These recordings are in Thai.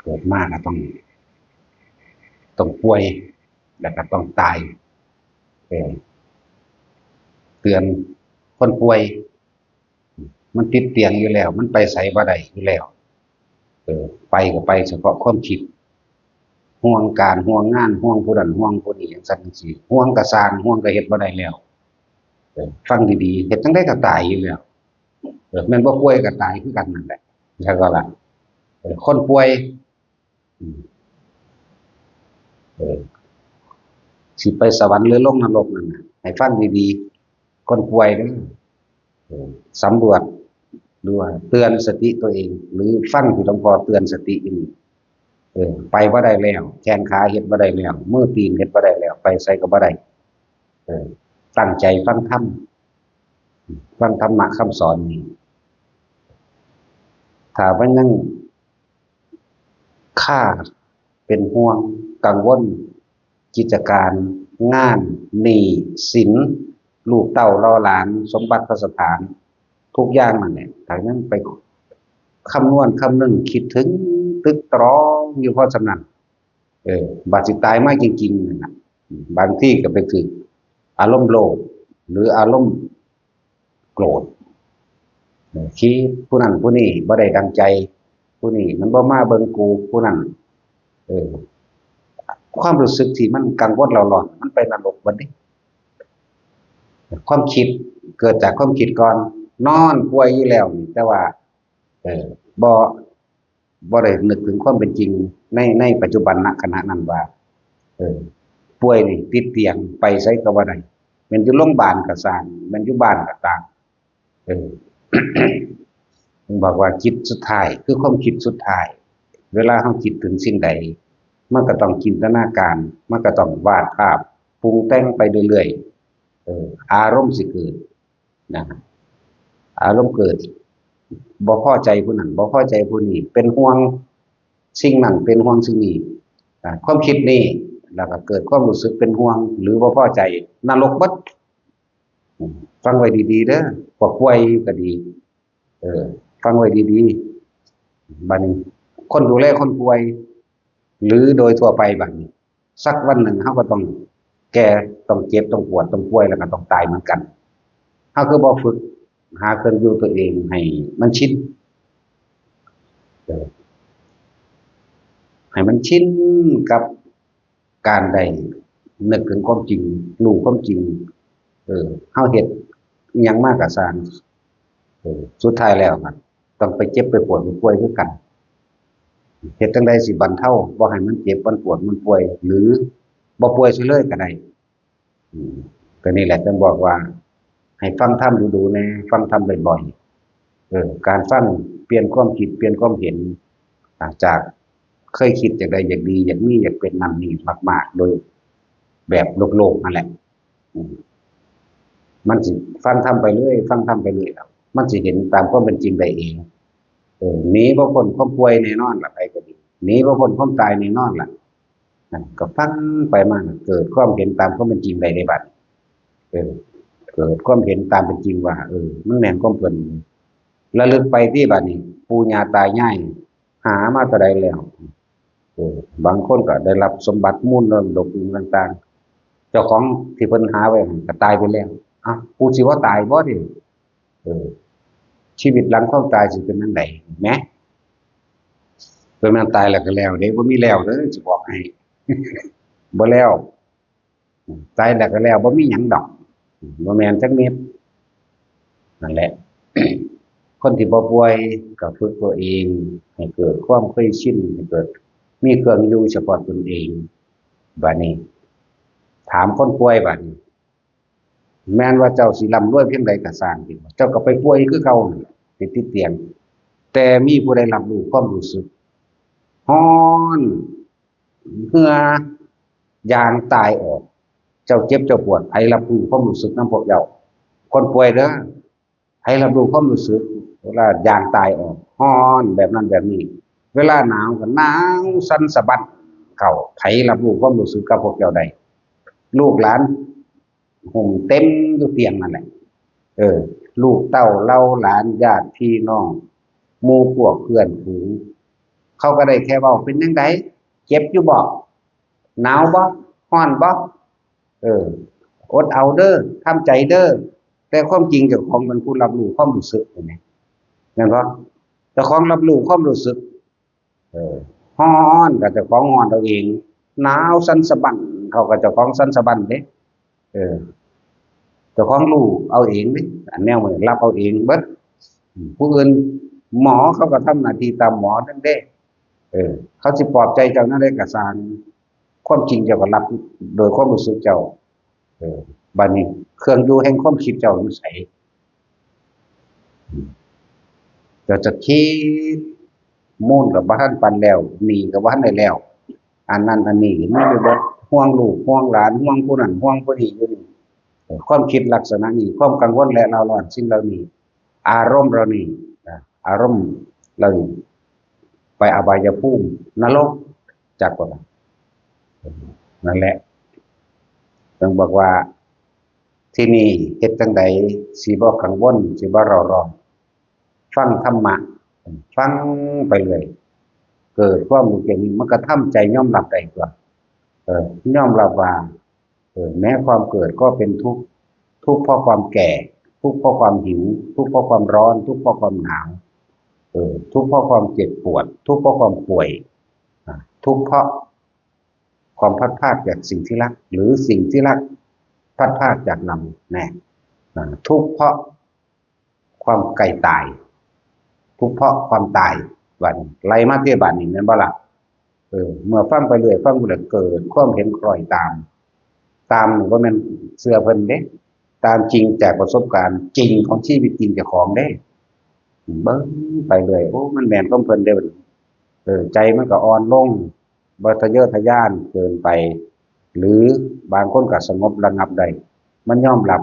เกิดมาก็ต้องป่วยแล้วก็ต้องตายเออเตือนคนป่วยมันติดเตียงอยู่แล้วมันไปไสบ่ได้อยู่แล้วไปก็ไปเฉพาะความคิดห่วงการห่วงงานห่วงผู้นั้นห่วงผู้นี้อย่างนั้นสิห่วงก็สร้างห่วงก็เฮ็ดบ่ได้แล้วฟังดีๆเฮ็ดจังได๋ก็ตายอยู่แล้วแม่นบ่ป่วยก็ตายคือกันนั่นแหละแล้วก็ล่ะคนป่วยอืมเออสิไปสวรรค์หรือลงนรกนั่นน่ะให้ฟังดีๆคนป่วยเด้อสำรวจดูว่าเตือนสติตัวเองหรือฟังที่หลวงพ่อเตือนสติอยู่นี่ไปบ่ได้แล้วแขนขาเฮ็ดบ่ได้แล้วมือตีนเฮ็ดบ่ได้แล้วไปไสก็บ่ได้เออตั้งใจฟังธรรมฟังธรรมะคำสอนนี่ถ้ามันยังค่าเป็นห่วงกังวลกิจการงานหนี้สินลูกเต้ารอหลานสมบัติพระสถานทุกอย่างนั่นแหละถ้ายังไปคำนวณคำนึงคิดถึงตึกตรองอยู่เพราะฉะนั้นบาดสิตายมาจริงๆนั่นน่ะบางที่ก็ไปถึงอารมณ์โลภหรืออารมณ์โกรธคิดผู้นั้นผู้นี้บ่ได้ดังใจผู้นี้มันบ่มาเบิ่งกูผู้นั้นเออความรู้สึกที่มันกังวลเราหลอนมันไปนรกบัดนี้ความคิดเกิดจากความคิดก่อนนอนป่วยอยู่แล้วนี่แต่ว่าเออบ่บ่ได้นึกถึงความเป็นจริงในปัจจุบันณขณะนั้นว่าเออป่วยนี่ติดเตียงไปไสก็บ่ได้แม่นอยู่โรงบาลก็สร้างแม่นอยู่บ้านก็ตามเออ บอกว่าจิตสุดท้ายคือความคิดสุดท้ายเวลาเราคิดถึงสิ่งใดมันก็ต้องจินตนาการมันก็ต้องวาดภาพปรุงแต่งไปเรื่อยๆอารมณ์สิเกิดนะอารมณ์เกิดบ่พอใจผู้นั้นบ่พอใจผู้นี้เป็นห่วงสิ่งนั้นเป็นห่วงสิ่งนี้ความคิดนี้แล้วก็เกิดความรู้สึกเป็นห่วงหรือบ่พอใจนรกเบิดฟังไว้ดีๆเด้อพวกป่วยก็ดีเออฟังไว้ดีๆบัดนี้คนดูแลคนป่วยหรือโดยทั่วไปบัดนี้สักวันหนึ่งเขาก็ต้องแก่ต้องเจ็บต้องปวดต้องป่วยแล้วก็ต้องตายเหมือนกันเขาคือบ่ฝึกหาเครื่องอยู่ตัวเองให้มันชินเออให้มันชินกับการได้นึกถึงความจริงรู้ความจริงเฮาเฮ็ดอิหยังมาก็สร้างสุดท้ายแล้วมันต้องไปเจ็บไปปวดไปป่วยคือกันเฮ็ดจั่งใดสิบรรเทาบ่ให้มันเจ็บมันปวดมันป่วยหรือบ่ป่วยซิเลยก็ได้อืมก็นี่แหละจึงบอกว่าให้ฟังธรรมดูๆแน่ฟังธรรมบ่อยๆการฟังเปลี่ยนความคิดเปลี่ยนความเห็นจากเคยคิดจากใดอยากดีอยากมีอยากเป็นนั่นนี่มากๆโดยแบบโลกๆนั่นแหละอืมมันสิฟังธรรมไปเรื่อยฟังธรรมไปเรื่อยแล้วมันสิเห็นตามความเป็นจริงได้เองหนีบ่พ้นความป่วยแน่นอนล่ะไปก็ดีหนีบ่พ้นความตายแน่นอนล่ะนั่นก็ฟังไปมาเกิดความเห็นตามความเป็นจริงได้ในบัดเออเกิดความเห็นตามเป็นจริงว่ามันแม่นความเพิ่นระลึกไปที่บัดนี้ปู่ย่าตายายหามาแต่ใดแล้วบางคนก็ได้รับสมบัติมูลมรดกต่างๆเจ้าของที่เพิ่นหาไว้ก็ตายไปแล้วอ้าวกูสิว่าตายบ่ดิเออชีวิตหลังความตายสิเป็นจังไดแหมเพิ่นมันตายแล้วก็แล้วเด้บ่มีแล้วเด้อสิบอกให้บ่แล้วตายแล้วก็แล้วบ่มีหยังดอกบ่แม่นจักเม็ดนั่นแหละคนที่บ่ป่วยก็ฝึกตัวเองให้เกิดความเคยชินให้เกิดมีเครื่องอยู่เฉพาะตนเองบัดนี้ถามคนป่วยบัดนี้แม้นว่าเจ้าสิร่ำรวยเพียงใดก็สร้างสิเจ้าก็ไปป่วยคือเก่านั่นแหละติดเตียงแต่มีผู้ใดรับรู้ความรู้สึกร้อนเหงื่อยางตายออกเจ้าเจ็บเจ้าปวดให้รับรู้ความรู้สึกนำพวกเจ้าคนป่วยเด้อให้รับรู้ความรู้สึกเวลายางตายออกร้อนแบบนั้นแบบนี้เวลาหนาวก็หนาวสั่นสะบัดเข้าไผรับรู้ความรู้สึกกับพวกเจ้าใดลูกหลานห่มเต็มอยู่เตียงนั่นแหละเออลูกเต้าเล่าหลานญาติพี่น้องหมู่พวกเพื่อนฝูง เขาก็ได้แค่เว้าเป็นจังไดเจ็บอยู่บ่หนาวบ่ร้อนบ่เอออดเอาเด้อทำใจเด้อแต่ความจริงเจ้าของเป็นผู้รับรู้ความรู้สึกเห็นไหมนั่นบ่เจ้าของรับรู้ความรู้สึกเออร้อนก็เจ้าของร้อนเอาเองหนาวสั่นสะบั้นเขาก็เจ้าของสั่นสะบั้นเด้เออเจ้าของรู้เอาเองเด้อันแนวมันรับเอาเองเบิดผู้อื่นหมอเขาก็ทำหน้าที่ตามหมอนั่นเด้เออเขาสิปลอบใจเจ้านั่นได้ก็สร้างความจริงเจ้าก็รับโดยความรู้สึกเจ้าเออบัดนี้เครื่องอยู่แห่งความคิดเจ้าอยู่ไสเจ้าจะคิดมูลกับบ่ทันปานแล้วหนี้ก็บ่ทันได้แล้วอันนั้นอันนี้มีอยู่เบิดห่วงลูกห่วงหลานห่วงผู้นั้นห่วงผู้นี้อยู่นี่ความคิดลักษณะนี้ความกังวลและเร่าร้อนสิ่งเหล่านี้อารมณ์เหล่านี้อารมณ์เหล่านี้ไปอบายภูมินรกจักว่านั่นแหละต้องบอกว่าที่นี่เฮ็ดจังใดสิบ่กังวลสิบ่เร่าร้อนฟังธรรมะฟังไปเลยเกิดความรู้แก่นี้มันก็ทำใจยอมรับได้ตัวยอมรับว่าแม้ความเกิดก็เป็นทุกข์ทุกข์เพราะความแก่ทุกข์เพราะความหิวทุกข์เพราะความร้อนทุกข์เพราะความหนาวทุกข์เพราะความเจ็บปวดทุกข์เพราะความป่วยทุกข์เพราะความพัดพรากจากสิ่งที่รักหรือสิ่งที่รักพัดพรากจากนำแน่ทุกข์เพราะความใกล้ตายทุกข์เพราะความตายบัดไล่มาเที่ยบัดนี้แม่นบ่ล่ะเมื่อฟังไปเรื่อยฟังไปเรื่อยเกิดความเห็นคล้อยตามนี่บ่แม่นเชื่อเพิ่นเด้ตามจริงจากประสบการณ์จริงของชีวิตจริงเจ้าของเด้เบิ่งไปเรื่อยโอ้มันแม่นของเพิ่นเด้บัดใจมันก็อ่อนลงบ่ทะเยอทะยานเกินไปหรือบางคนก็สงบระงับได้มันยอมรับ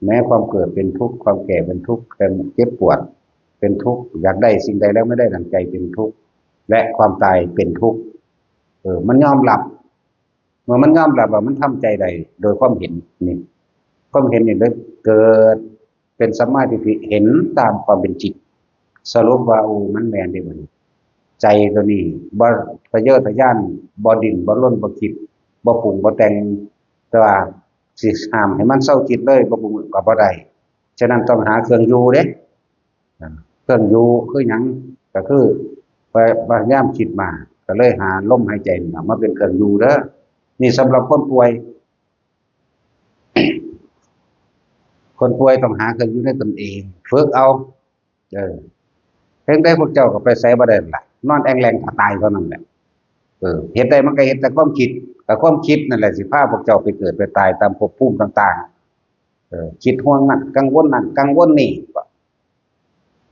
แม้ความเกิดเป็นทุกข์ความแก่เป็นทุกข์ความเจ็บปวดเป็นทุกข์อยากได้สิ่งใดแล้วไม่ได้ดังใจเป็นทุกข์และความตายเป็นทุกข์มันยอมรับเมื่อมันยอมรับว่ามันทำใจได้โดยความเห็นนี่ความเห็นนี่เลยเกิดเป็นสัมมาทิฏฐิเห็นตามความเป็นจริงสรุปว่ามันแม่นได้บ่ใจตัวนี้บ่ทะเยอทะยานบ่ดิ้นบ่รนบ่คิดบ่ปรุงบ่แต่งแต่ว่าสิห้ามให้มันเศร้าจิตเลยบ่ปรุงก็บ่ได้ฉะนั้นต้องหาเครื่องอยู่เด้เครื่องอยู่คือหยังก็คือพยายามคิดมาก็เลยหาลมหายใจมาเป็นเครื่องอยู่เด้อนี่สำหรับคนป่วยคนป่วยต้องหาเครื่องอยู่ในตนเองฝึกเอาเพียงได้พวกเจ้าก็ไปไสบ่ได้ล่ะนอนแอ่งแรงถ้าตายเท่านั้นแหละเฮ็ดได้มันก็เฮ็ดแต่ความคิดแต่ความคิดนั่นแหละสิพาพวกเจ้าไปเกิดไปตายตามภพภูมิต่างๆคิดห่วงนั่นกังวลนั่นกังวลนี่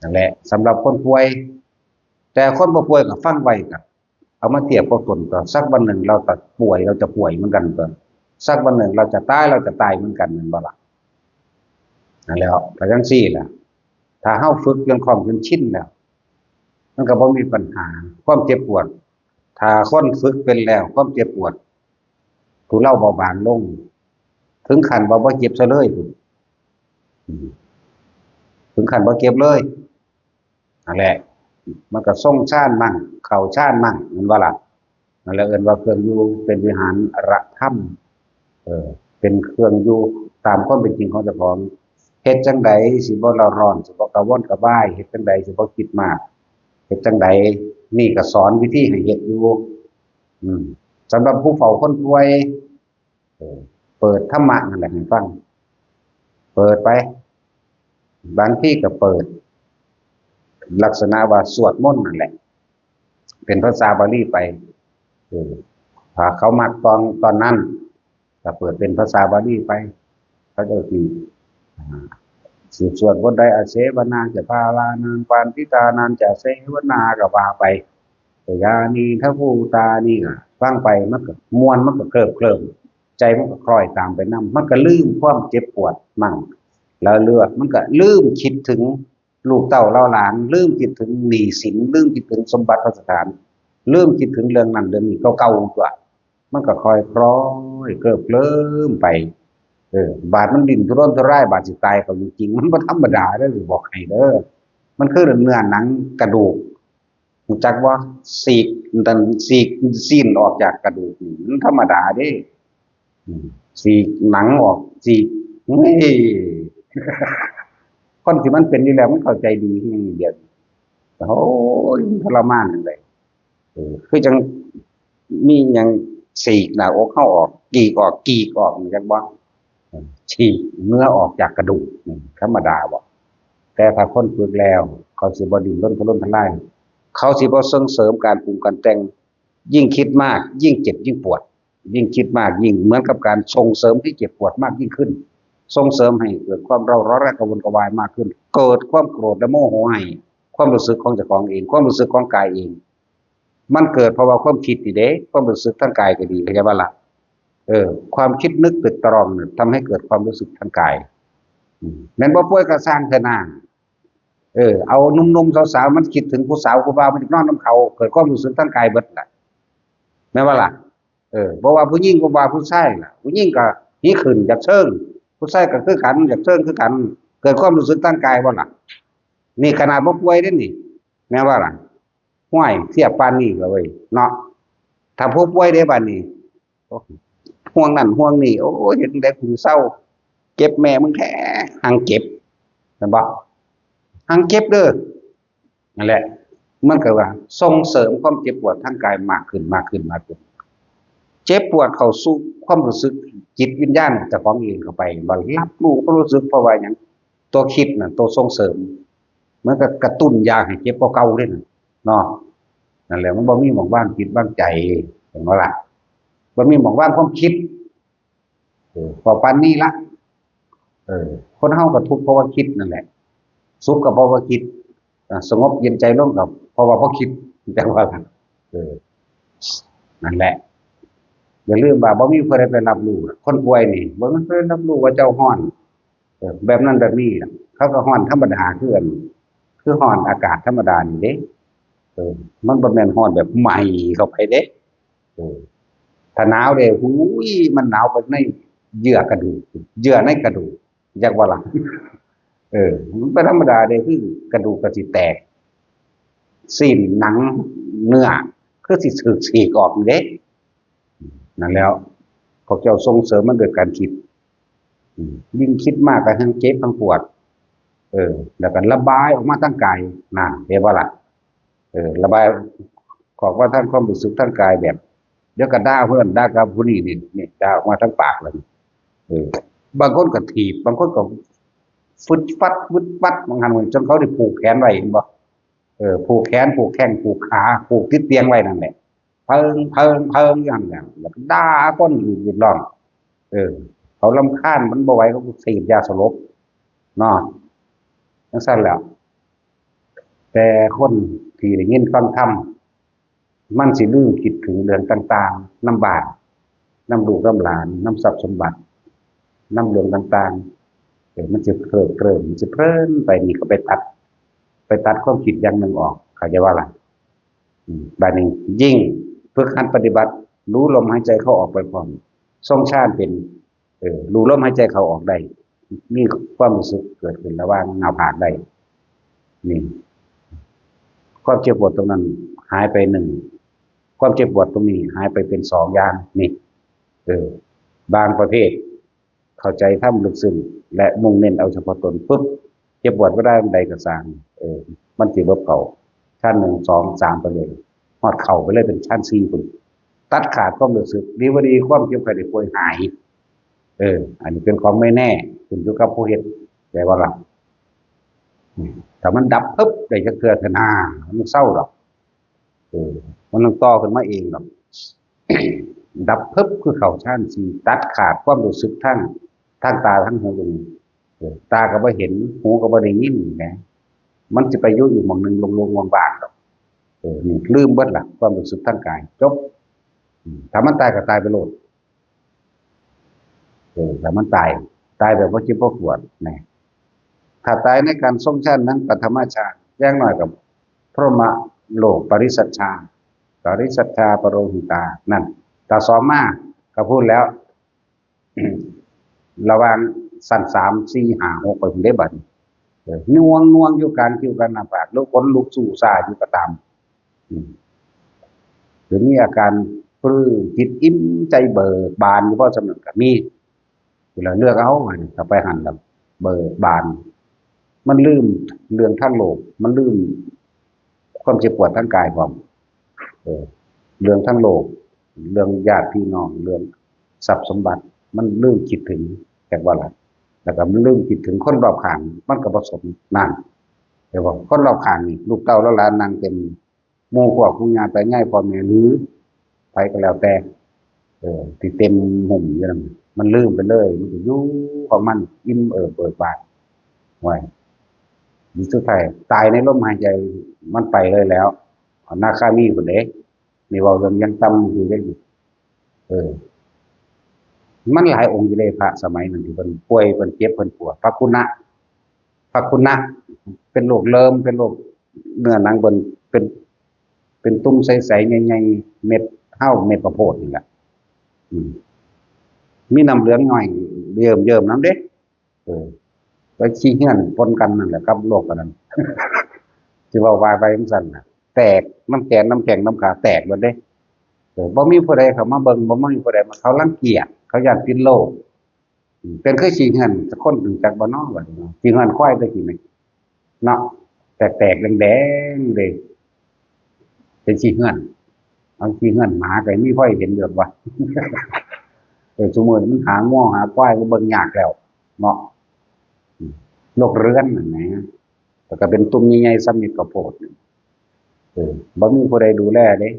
นั่นแหละสำหรับคนป่วยแต่คนบ่ป่วยก็ฟังไว้ก็เอามาเทียบกับตนก็สักวันหนึ่งเราจะป่วยเราจะป่วยเหมือนกันก็สักวันหนึ่งเราจะตายเราจะตายเหมือนกันแม่นบ่ล่ะนั่นแล้วถ้าจังซี่ล่ะถ้าเฮาฝึกจนคล่องจนชินแล้วมันก็บ่มีปัญหาความเจ็บปวดถ้าคนฝึกเป็นแล้วความเจ็บปวดทุเลาเบาบางลงถึงขั้นว่าบ่เจ็บซะเลยถึงขั้นบ่เจ็บเลยนั่นแหละมันก็ทรงฌานมั่งเข้าฌานมั่งแม่นบ่ล่ะนั่นแหละเอิ้นว่าเครื่องอยู่เป็นวิหารธรรมเป็นเครื่องอยู่ตามความเป็นจริงของเจ้าของเฮ็ดจังใดสิบ่ร้อนสิบ่กระวนกระวายเฮ็ดจังใดสิบ่คิดมากเฮ็ดจังใดนี่ก็สอนวิธีให้เฮ็ดอยู่สำหรับผู้เฝ้าคนป่วยเปิดธรรมะนั่นแหละให้ฟังเปิดไปบางที่ก็เปิดลักษณะว่าสวดมนต์นั่นแหละเป็นภาษาบาลีไปถ้าเขามักตอนนั้นก็เปิดเป็นภาษาบาลีไปเขาจะสืบสวดบทใดอาเสวนาจะพาลานังปานทิตานันจะเสวนาก็ว่าไปยานีถ้าผู้ตานี่ก็ฟังไปมันก็มวนมันก็เคลิ้มใจมันก็คล้อยตามไปนำมันก็ลืมความเจ็บปวดมั่งแล้วเลือดมันก็ลืมคิดถึงลูกเต้าเล่าหลานลืมคิดถึงหนี้สินลืมคิดถึงสมบัติสถานลืมคิดถึงเรื่องนั้นเรื่องนี้เก่าๆตัวมันก็ค่อยคล้อยเคลิ้มไปบาดมันดิ้นทุรนทุรายบาดสิตายก็จริงๆมันบ่ธรรมดาเด้อบอกให้เด้อมันคือเนื้อหนังกระดูก รู้จักว่าสีกดันสีกซีนออกจากกระดูกนี่มันธรรมดาเด้สีกหนังออกสีกเฮ้ยคนที่มันเป็นอยู่แล้วมันเข้าใจดีที่อย่างนี้เดียวโอ้ยทรมานเลยคือจังมีอย่างสีกหน้าอกเข้าออกกีกออกเหมือนกันว่าฉีกเนื้อออกจากกระดูกธรรมดาบ่แต่ถ้าคนฝึกแล้วเขาสิบ่ดิ้นรนทุรนทุรายเขาสิบ่ส่งเสริมการปรุงการแต่งยิ่งคิดมากยิ่งเจ็บยิ่งปวดยิ่งคิดมากยิ่งเหมือนกับการส่งเสริมให้เจ็บปวดมากยิ่งขึ้นส่งเสริมให้เกิดความเร่าร้อนและกระวนกระวายมากขึ้นเกิดความโกรธและโมโหให้ความรู้สึกของเจ้าของเองความรู้สึกของกายเองมันเกิดเพราะว่าความคิดนี่เด้ความรู้สึกทางกายก็ดีเข้าใจบ่ล่ะความคิดนึกตึกตรองเนี่ยทำให้เกิดความรู้สึกทางกายแม่นบ่ป่วยก็สร้างเถอะนะเอาหนุ่มๆสาวๆมันคิดถึงผู้สาวผู้บ่าวมันนอนน้ำเขาเกิดความรู้สึกทางกายเบิดล่ะแม่นบ่ล่ะบ่ว่าผู้หญิงก็ว่าผู้ชายล่ะผู้หญิงก็หิขึ้นอยากเชิงผู้ชายก็คือกันอยากเชิงคือกันเกิดความรู้สึกทางกายบ่ล่ะนี่ขนาดบ่ป่วยเด้นี่แม่นบ่ล่ะห้วยเทียบปานนี้ก็เว้ยเนาะถ้าผู้ป่วยได้บัดนี้ห่วงนั่นห่วงนี่โอ้ยเห็นแต่ผู้เศร้าเจ็บแม่มึงแท้หังเจ็บแม่นบ่หังเจ็บเด้อนั่นแหละมันก็ว่าส่งเสริมความเจ็บปวดทางกายมากขึ้นเจ็บปวดเข้าสู่ความรู้สึกจิตวิญญาณเจ้าของเองเข้าไปบ่รับรู้ความรู้สึกเพราะว่าหยังตัวคิดน่ะตัวส่งเสริมมันก็กระตุ้นอยากให้เจ็บกว่าเก่าเด้น่ะเนาะนั่นแหละมันบ่มีหม้องว่างจิตว่างใจเห็นบ่ล่ะบ่มีหม้องว่างความคิดพอปานนี้ละคนเฮาก็ทุกข์เพราะว่าคิดนั่นแหละสุขก็เพราะว่าคิดสงบเย็นใจลงก็เพราะว่าเพราะคิดจังว่ากันนั่นแหละอย่าลืมว่าบ่มีผู้ใดไปรับรู้คนป่วยนี่บ่มันไปรับรู้ว่าเจ้าฮ้อนแบบนั้นแบบนี้เขาก็ฮ้อนธรรมดาคือกันคือฮ้อนอากาศธรรมดานี่เด้มันบ่แม่นฮ้อนแบบไหม้เข้าไปเด้ถ้าหนาวเด้หูยมันหนาวไปในเยื่อกระดูกเยื่อในกระดูกจักว่าล่ะมันเป็นธรรมดาเด้คือกระดูกก็สิแตกสิ้นหนังเนื้อคือสิถูกฉีกออกเด้นั่นแล้วพวกเจ้าส่งเสริมมันโดยการคิดยิ่งคิดมากก็ทั้งเจ็บทั้งปวดแล้วก็ระบายออกมาทางกายนั่นเห็นบ่ล่ะระบายขอกว่าท่านความรู้สึกทางกายแบบเดี๋ยวก็ด่าเพื่อนด่ากับผู้นี้นี่ด่าออกมาทางปากเลยบางคนก็ถีบบางคนก็ฟึดฟัดฟึดฟัดบางครั้งจนเขาได้ผูกแขนไว้เห็นบ่ผูกแขนผูกแข้งผูกขาผูกติดเตียงไว้นั่นแหละเพิงอย่างนั้นแล้วก็ด่าคนอื่นร้องเขารำคาญมันบ่ไหวเขาฉีดยาสลบเนาะจังซั่นแหล้วแต่คนที่ได้ยินฟังธรรมมันสิลืมคิดถึงเรื่องต่างๆนำบาปนำลูกนำหลานนำทรัพย์สมบัตินำเรื่องต่างๆมันจะเคลิ้มมันจะเพลินไปนี่ก็ไปตัดความคิดอย่างหนึ่งออกเขาจะว่าอะไรบาดนี้ยิ่งฝึกหัดปฏิบัติรู้ลมหายใจเข้าออกไปพร้อมทรงฌานเป็นรู้ลมหายใจเข้าออกได้มีความรู้สึกเกิดขึ้นระหว่างหน้าผากได้นี่ความเจ็บปวดตรงนั้นหายไปหนึ่งความเจ็บปวดตรงนี้หายไปเป็นสองอย่างนี่บางประเภทเข้าใจธรรมลึกซึ้งและมุ่งเน้นเอาเฉพาะตนปุ๊บเจ็บปวดก็ได้ใดก็สร้างมันสิลบเก่าชั้นหนึ่งสองสามไปเลยฮอดเข่าไปเลยเป็นชั้นสี่คนตัดขาดความรู้สึกดีว่าดีความเจ็บไข้ได้ป่วยหายอันนี้เป็นของไม่แน่ขึ้นอยู่กับผู้เฮ็ดแต่ว่าล่ะถ้ามันดับปึ๊บได้จักเทื่อเถอะนะมันเศร้าดอกมันต้องต่อขึ้นมาเองดอก ดับปึ๊บคือเข้าชั้นสี่ตัดขาดความรู้สึกทั้งตาทั้งหูตรงนี้ตาก็บ่เห็นหูก็บ่ได้ยินแหมมันสิไปอยู่อีกหม้องนึงลงๆว่างๆดอกนี่ลืมเบิดล่ะความรู้สึกทางกายจบถ้ามันตายก็ตายไปโลดถ้ามันตายแบบบ่เจ็บบ่ปวดนะถ้าตายในการทรงฌานนั้นปฐมฌานอย่างน้อยก็พรหมโลกปริสัชชาปโรหิตานั่นถ้าสองมาก็พูดแล้ว ระหว่างสั้น3 4 5 6ไปถึงได้บัดน่วงอยู่กลางคิ้วกันหน้าผากแล้วขนลุกสู้ซ่าอยู่ก็ตาม อืมหรือมีอาการปลื้มจิตอิ่มใจเบิกบานอยู่บ่สำนึกก็มีเวลาเลือกเอาอันถ้าไปหันแล้วเบิกบานมันลืมเรื่องทั้งโลกมันลืมความเจ็บปวดทั้งกายพร้อมเออเรื่องทั้งโลกเรื่องญาติพี่น้องเรื่องทรัพย์สมบัติมันลืมคิดถึงแต่ว่าล่ะแล้วก็มันลืมคิดถึงคนรอบข้างมันก็บ่สมนั่น เดี๋ยวบอกคนรอบข้างนี่ลูกเต้าแล้วหลานนางเต็มหมู่พวกผู้ญาติญาติพ่อแม่หรือไปก็แล้วแต่ที่เต็มหุ่มอยู่นั่นมันลืมไปเลยมันก็อยู่ของมันอิ่มเบิกบานไว้ดิสุดท้ายตายในลมหายใจมันไปเลยแล้วอนาคามีพุ่นเด้นี่เว้าเรื่องยังต่ำอยู่เด้เออมันหลายองค์อยู่เลยพระสมัยนั้นที่เพิ่นป่วยเพิ่นเจ็บเพิ่นปวดพระคุณะเป็นโรคเริมเป็นโรคเนื้อหนังเบิ่นเป็นเป็นตุ่มใสๆใหญ่ๆเม็ดเท่าเม็ดข้าวโพดนี่แหละอืมมีน้ำเหลืองหน่อยเยิ้มๆน้ำเด้เออแล้วขี้เหี้ยนปนกันนั่นแหละครับโรคอันนั้นสิเว้าว่าไปจังซั่นน่ะแตกน้ำแข็งน้ำขาแตกเบิดเด้บ่มีผู้ใดเข้ามาเบิ่งบ่มีผู้ใดมาเขารังเกียจเขาย้านติดโรคเป็นคือขี้เหี้ยนสักคนหนึ่งจักบ่น้อบัดนี้เนาะขี้เหี้ยนควายแต่กี้นี่เนาะแตกๆแดงๆเลยเป็นขี้เหี้ยนเอาขี้เหี้ยนหมาก็มีพ่อยเห็นอยู่ว่า ซุมื้อนี้มันหาง้อหาควายก็เบิ่งยากแล้วเนาะโรคเรื้อนนั่นแหละแล้วก็เป็นตุ่มใหญ่ๆซ้ำนี่ก็โพดบ่มีผู้ใดดูแลเด้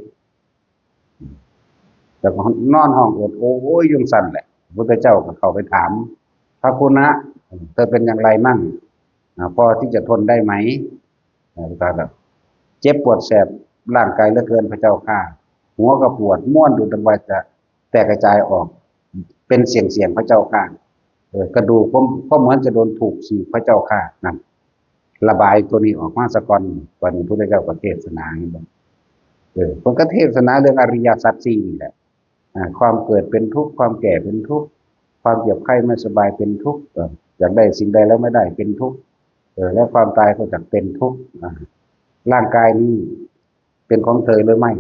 แล้วก็นอนห้องอดโอยอยู่ซั่นแหละพระพุทธเจ้าก็เข้าไปถามพระคุณะเธอเป็นอย่างไรมั่งพอที่จะทนได้ไหมก็แบบเจ็บปวดแสบร่างกายเหลือเกินพระเจ้าข้าหัวก็ปวดม่วนดูดังว่าจะแตกกระจายออกเป็นเสียงพระเจ้าข้ากระดูกก็เหมือนจะโดนถูกฉีกพระเจ้าข้านั่นระบายตัวนี้ออกมาสะก่อนวันนี้พระเจ้าก็เทศนาให้มันผมก็เทศนาเรื่องอริยสัจสี่นี่แหละความเกิดเป็นทุกข์ความแก่เป็นทุกข์ความเจ็บไข้ไม่สบายเป็นทุกข์อยากได้สิ่งใดแล้วไม่ได้เป็นทุกข์และความตายก็จะเป็นทุกข์ร่างกายนี้เป็นของเธอหรือไม่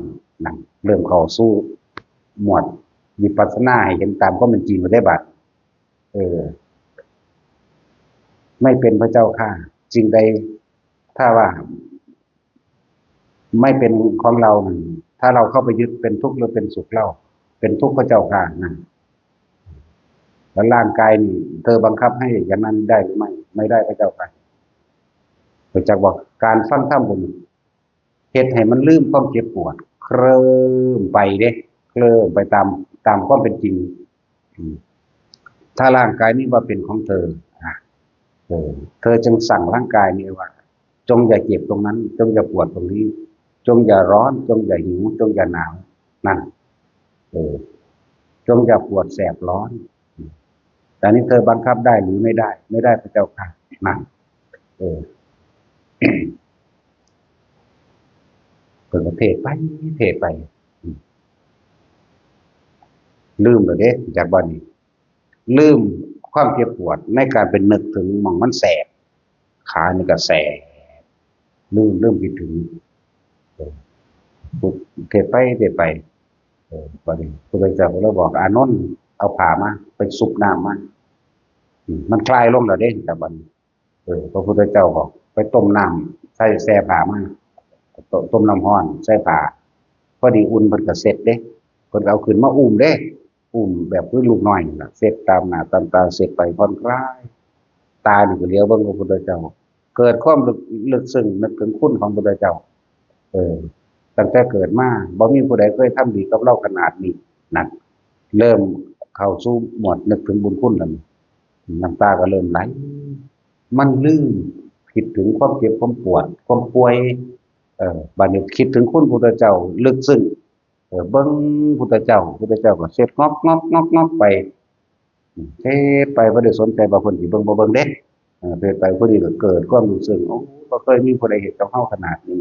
นั่นเริ่มเข้าสู้หมวดวิปัสสนาให้เห็นตามก็เป็นจริงมาได้บัดไม่เป็นพระเจ้าข้าจริงใดถ้าว่าไม่เป็นของเราถ้าเราเข้าไปยึดเป็นทุกข์หรือเป็นสุขเล่าเป็นทุกข์พระเจ้าข้านั่นแล้วร่างกายนี่เธอบังคับให้อย่างนั้นได้หรือไม่ได้พระเจ้าข้าเกิดจากว่าการฟังธรรมผมเหตุให้มันลืมความเจ็บปวดเคลิ้มไปเด้เคลิ้มไปตามความเป็นจริงถ้าร่างกายนี้ว่าเป็นของเธอเธอจึงสั่งร่างกายนี้ว่าจงอย่าเจ็บตรงนั้นจงอย่าปวดตรงนี้จงอย่าร้อนจงอย่าหิวจงอย่าหนาวนั่นจงอย่าปวดแสบร้อนแต่นี้เธอบังคับได้หรือไม่ได้พระเจ้าค่ะนั่นเปิดประเทศไปลืมเลยเด้จากบ้านนี้ลืมความเจ็บปวดในการเป็นนึกถึงหม่องมันแสบขานี่ก็แสบลืมคิดถึงเทศไปบัดนี้พระพุทธเจ้าก็เลยบอกอานนท์เอาผ้ามาไปซุปน้ำมามันคลายลงแล้วเด้จากบ้านนี้พระพุทธเจ้าบอกไปต้มน้ำใส่แช่ผ้ามาต้มน้ำร้อนใส่ผ้าพอดีอุ่นเพิ่นก็เสร็จเด้เพิ่นก็เอาขึ้นมาอุ้มเด้อุ้มแบบคือลูกน้อยนี่ล่ะเสร็จตามหน้าตามตาเสร็จไปผ่อนคลายตานี่ก็เหลียวเบิ่งพระพุทธเจ้าเกิดความลึกซึ้งนึกถึงคุณของพระพุทธเจ้าตั้งแต่เกิดมาบ่มีผู้ใดเคยทำดีกับเราขนาดนี้นั่นเริ่มเข้าสู่หมวดนึกถึงบุญคุณแล้วน้ำตาก็เริ่มไหลมันลืมคิดถึงความเจ็บความปวดความป่วยบัดนี้คิดถึงคุณพุทธเจ้าลึกซึ้งเบิ่งพุทธเจ้าก็เสร็จงอกไปเฮ็ดไปบ่ได้สนใจว่าเพิ่นสิเบิ่งบ่เบิ่งเด้เฮ็ดไปพอดีก็เกิดความรู้สึกโอ้บ่เคยมีผู้ใดเฮ็ดกับเฮาขนาดนี้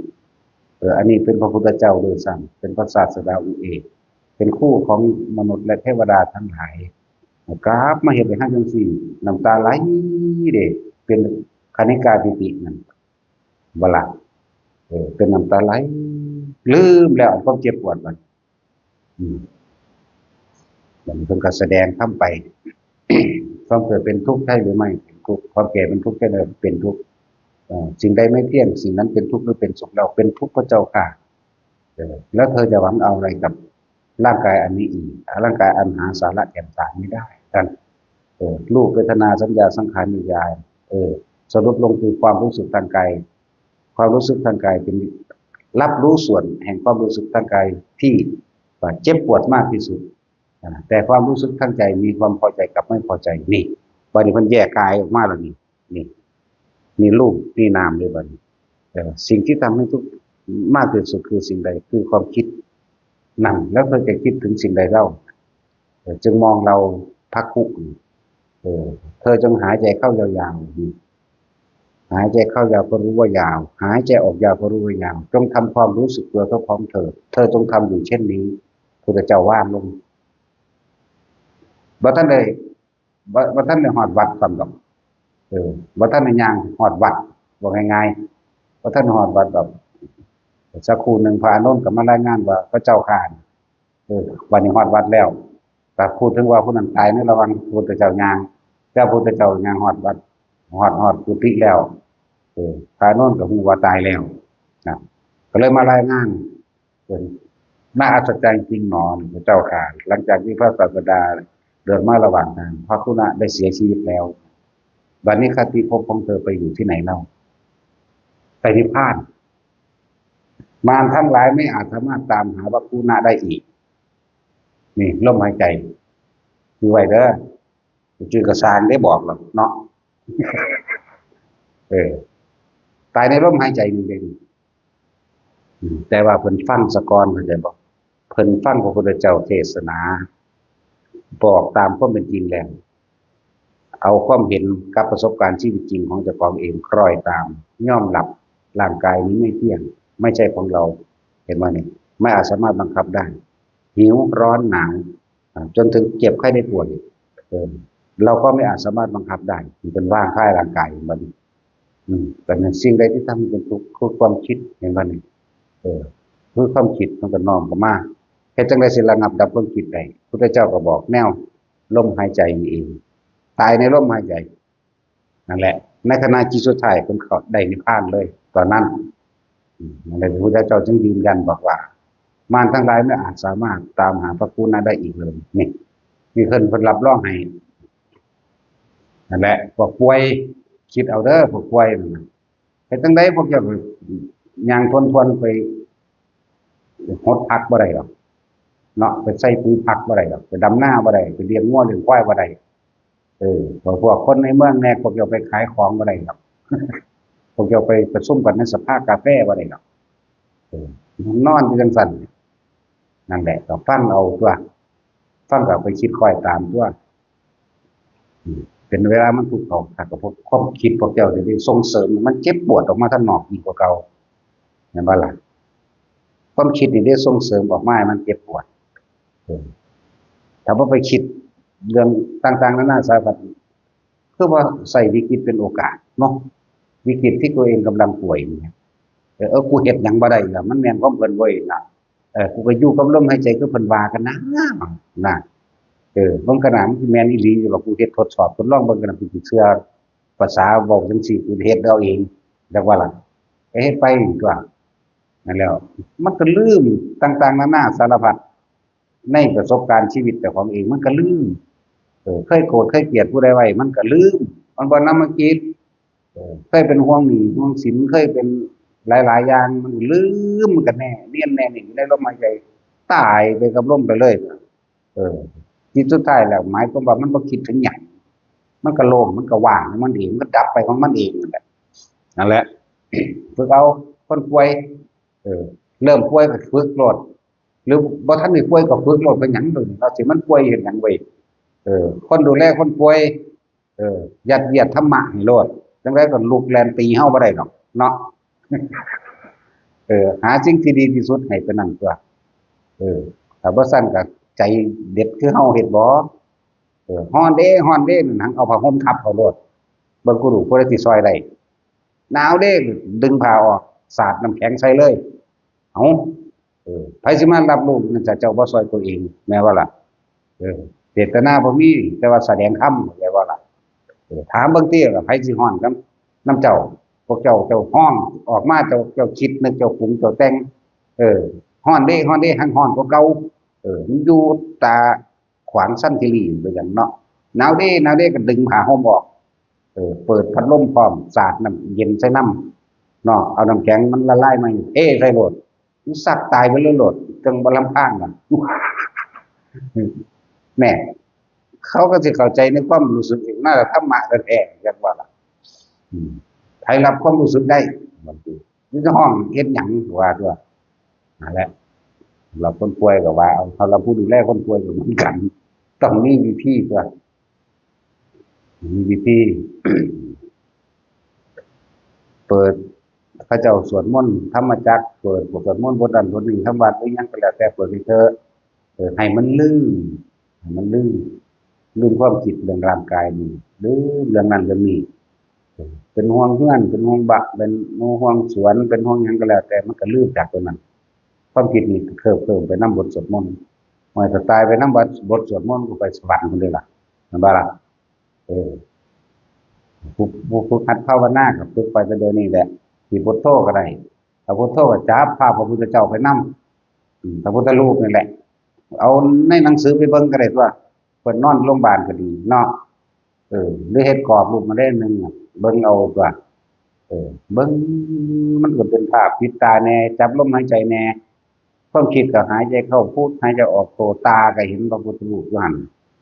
อันนี้เป็นพระพุทธเจ้าโดยซ้ำเป็นพระศาสดาองค์เอกเป็นคู่ของมนุษย์และเทวดาทั้งหลายกราบมาเฮ็ดให้เฮาจังซี่น้ำตาไหลเด้เป็นคณิกาปิตินั่นบ่ล่ะเป็นน้ำตาไหล ลืมแล้วความเจ็บปวดมันอืมมันเพิ่นก็แสดงทำไป ความเกิดเป็นทุกข์ใช่หรือไม่เป็นทุกข์ความแก่เป็นทุกข์ใช่หรือเป็นทุกข์สิ่งใดไม่เที่ยงสิ่งนั้นเป็นทุกข์หรือเป็นสุขเราเป็นทุกข์พระเจ้าค่ะแล้วเธอจะหวังเอาอะไรกับร่างกายอันนี้อีกร่างกายอันหาสาระแก่นสารไม่ได้กันรูปเวทนาสัญญาสังขารวิญญาณสรุปลงคือความรู้สึกทางกายความรู้สึกทางกายเป็นรับรู้ส่วนแห่งความรู้สึกทางกายที่เจ็บปวดมากที่สุดแต่ความรู้สึกทางใจมีความพอใจกับไม่พอใจนี่วันนี้มันแยกกายออกมาแล้วนี่นี่รูปนี่นามเลยวันนี้สิ่งที่ทำให้ทุกข์มากที่สุดคือสิ่งใดคือความคิดนั่นแล้วเธอจะคิดถึงสิ่งใดเล่าจึงมองเราพักคุกเธอจงหายใจเข้ายาวๆหายใจเข้ายาวก็รู้ว่ายาวหายใจออกยาวก็รู้ว่ายาวจงทำความรู้สึกตัวเท่าพร้อมเธอจงทำอยู่เช่นนี้พุทธเจ้าว่าลงบ่ท่านได้บ่ท่านได้หอดวัดความดอกบ่ท่านได้ย่างหอดวัดบอกง่ายๆบ่ท่านหอดวัดดอกสักครู่หนึ่งพระอานนท์ก็มารายงานว่าพระเจ้าข่านวันนี้หอดวัดแล้วแต่พูดถึงว่าผู้นั้นตายในระหว่างพุทธเจ้าย่างเจ้าพุทธเจ้าย่างหอดวัดหอดกุฏิแล้วพระอานนท์ก็ฮู้ว่าตายแล้วนะก็เลยมารายงานน่าอัศจรรย์จริงหนอพระเจ้าข่านหลังจากที่พระศาสดาเดินมาระหว่างทางพระคุณะได้เสียชีวิตแล้วบัดนี้คติภพของเธอไปอยู่ที่ไหนเล่าไปนิพพานมารทั้งหลายไม่อาจสามารถตามหาพระคุณะได้อีกนี่ลมหายใจคือไว้เด้อจือกระซานได้บอกหรอกเนาะตายในลมหายใจนี่เองแต่ว่าเพิ่นฟังสะกอนเข้าใจบอกเพิ่นฟังพระพุทธเจ้าเทศนาบอกตามความเป็นจริงแล้วเอาความเห็นกับประสบการณ์ชีวิตจริงของเจ้าของเองคล้อยตามยอมรับร่างกายนี้ไม่เที่ยงไม่ใช่ของเราเห็นไหมนี่ไม่อาจสามารถบังคับได้หิวร้อนหนาวจนถึงเจ็บไข้ได้ป่วยเราก็ไม่อาจสามารถบังคับได้มันเป็นว่างค่ายร่างกายมันแต่ในสิ่งใดที่ทำให้เป็นทุกข์คือความคิดเห็นไหมนี่คือความคิดมันก็น้อมเข้ามาแค่จังไดสิระงับดับความคิดได้พุทธเจ้าก็บอกแนวลมหายใจนี่เองตายในลมหายใจนั่นแหละในขณะจิตสุดท้ายเพิ่นเข้าได้นิพพานเลยตอนนั้นนั่นแหละพระพุทธเจ้าจึงยืนยันบอกว่ามารทั้งหลายไม่อาจสามารถตามหาพระคุณได้อีกเลยนี่เพิ่นรับรองให้นั่นแหละพวกป่วยคิดเอาเด้อพวกป่วยนั่นน่ะเฮ็ดจังได๋พวกเจ้าย่างทนไปหดพักบ่ได้หรอกเนาะไปใส่ปุ๋ยพักบ่ได้หรอกไปดำนาบ่ได้ไปเลี้ยงงัวเลี้ยงควายบ่ได้พวกคนในเมืองแน่พวกเจ้าไปขายของบ่ได้หรอกพวกเจ้าไปประชุมกันในสภากาแฟบ่ได้หรอกนอนอยู่จังซั่นนั่นแหละก็ฟังเอาตัวฟังก็ไปคิดค่อยตามตัวเป็นเวลามันถูกต้องถ้าก็พวกความคิดพวกเจ้าได้ส่งเสริมมันเจ็บปวดออกมาทางนอกยิ่งกว่าเก่าเห็นบ่ล่ะความคิดนี่ได้ส่งเสริมออกมาให้มันเจ็บปวดถ้าบ่ไปคิดเรื่องต่างๆนานาสารพัดคือว่าใส่วิกฤตเป็นโอกาสเนาะวิกฤตที่ตัวเองกำลังป่วยนี่กูเฮ็ดหยังบ่ได้ล่ะมันแม่นความเพิ่นเว้ยล่ะกูก็อยู่กับลมหายใจคือเพิ่นว่ากันนะน่ะบางขณะมันสิแม่นอีหลีอยู่ว่ากูเฮ็ดทดสอบทดลองเบิ่งกันกูสิเชื่อภาษาเว้าจังซี่กูเฮ็ดเอาเองจักว่าล่ะไปเฮ็ดไปตัวนั่นแล้วมันก็ลืมต่างๆนานาสารพัดในประสบการณ์ชีวิตเจ้าของเองมันก็ลืมเคยโกรธเคยเกลียดผู้ใดไว้มันก็ลืมมันบ่นำมาคิดเคยเป็นห่วงหนี้ห่วงสินเคยเป็นหลายๆอย่างมันลืมมันก็แน่เนียนแน่นี่ได้ลมหายใจตายไปกับลมไปเลยที่สุดท้ายแล้วหมายความว่ามันบ่คิดถึงหยังมันก็โล่งมันก็ว่างมันเองมันก็ดับไปของมันเองนั่นแหละฝึกเอาคนป่วยเริ่มป่วยก็ฝึกโลดหรือบ่ทันได้ป่วยก็ฝึกโลดเป็นหยังตัวนี้เราสิมันป่วยเฮ็ดหยังเว้ยคนดูแลคนป่วยยัดเยียดธรรมะให้โลดจังได๋ก็ลุกแล่นตีเฮาบ่ได้ดอกเนาะหาสิ่งที่ดีที่สุดให้เป็นนั่นตัวถ้าบ่ซั่นก็ใจเด็ดคือเฮาเฮ็ดบ่ฮ้อนเด้นั่นเอาผ้าห่มทับเอาโลดเบิ่งกูดูผู้ใดสิช่วยได้หนาวเด้ดึงผ้าออกสาดน้ำแข็งใส่เลยเอ้า ไผสิมารับรู้นั่นจะเจ้าบ่ซอยตัวเองแม่ว่าล่ะเจตนาบ่มีแต่ว่าแสดงธรรมแม่ว่าล่ะถามเบิ่งติว่าไผสิฮ้อนกับนำเจ้าพวกเจ้าฮ้อนออกมาเจ้าคิดนึกเจ้าปรุงเจ้าแต่งฮ้อนเด้หังฮ้อนกว่าเก่ามันอยู่ตาขวางสั้นทิลีไปอย่างเนาะหนาวเด้ก็ดึงผ้าห่มออกเปิดพัดลมพร้อมสาดน้ำเย็นใส่น้ำเนาะเอาน้ำแข็งมันละลายมาใส่โหลดมันสักตายไปเลยโหลดจังบ่ลำข้างกันแม่เขาก็สิเข้าใจในความรู้สึกอีกน่าจะธรรมะแท้ๆกันว่าล่ะใครรับความรู้สึกได้บางทีนี่ห้องเฮ็ดหยังว่าด้วยนั่นแหละเราคนป่วยก็ว่าเอาเราผู้ดูแลคนป่วยก็เหมือนกันต้องมีวิธีตัวมีวิธีเปิดพระเจ้าสวดมนต์ธรรมจักรเปิดบทสวดมนต์บทนั้นบทนี้ทำวัดหรือยังก็แล้วแต่เปิดให้เธอให้มันลื่นความคิดเรื่องร่างกายนี่หรือเรื่องนั้นเรื่องนี้เป็นห่วงเพื่อนเป็นห่วงบะเป็นห่วงสวนเป็นห่วงยังก็แล้วแต่มันก็ลืมจากตัวนั้นความคิดนี่เพิ่มไปนำบทสวดมนต์หอยจะตายไปนำบทสวดมนต์ก็ไปสวรรค์คนเดียวล่ะนั่นบ่ล่ะผู้หัดภาวนากับฝึกไปแต่เดี๋ยวนี้แหละสิพุทโธก็ได้ถ้าพุทโธก็จับภาพพระพุทธเจ้าไปนำพระพุทธรูปนี่แหละเอาในหนังสือไปเบิ่งก็ได้ว่าเพิ่นนอนโรงพยาบาลก็ดีเนาะหรือเฮ็ดกรอบรูปมาได้นึงเบิ่งเอาว่าเบิ่งมันก็เป็นภาพปิดตาแน่จับลมหายใจแน่ความคิดก็หายใจเข้าพูดหายใจออกโตตาก็เห็นพระพุทธรูปอยู่หั่น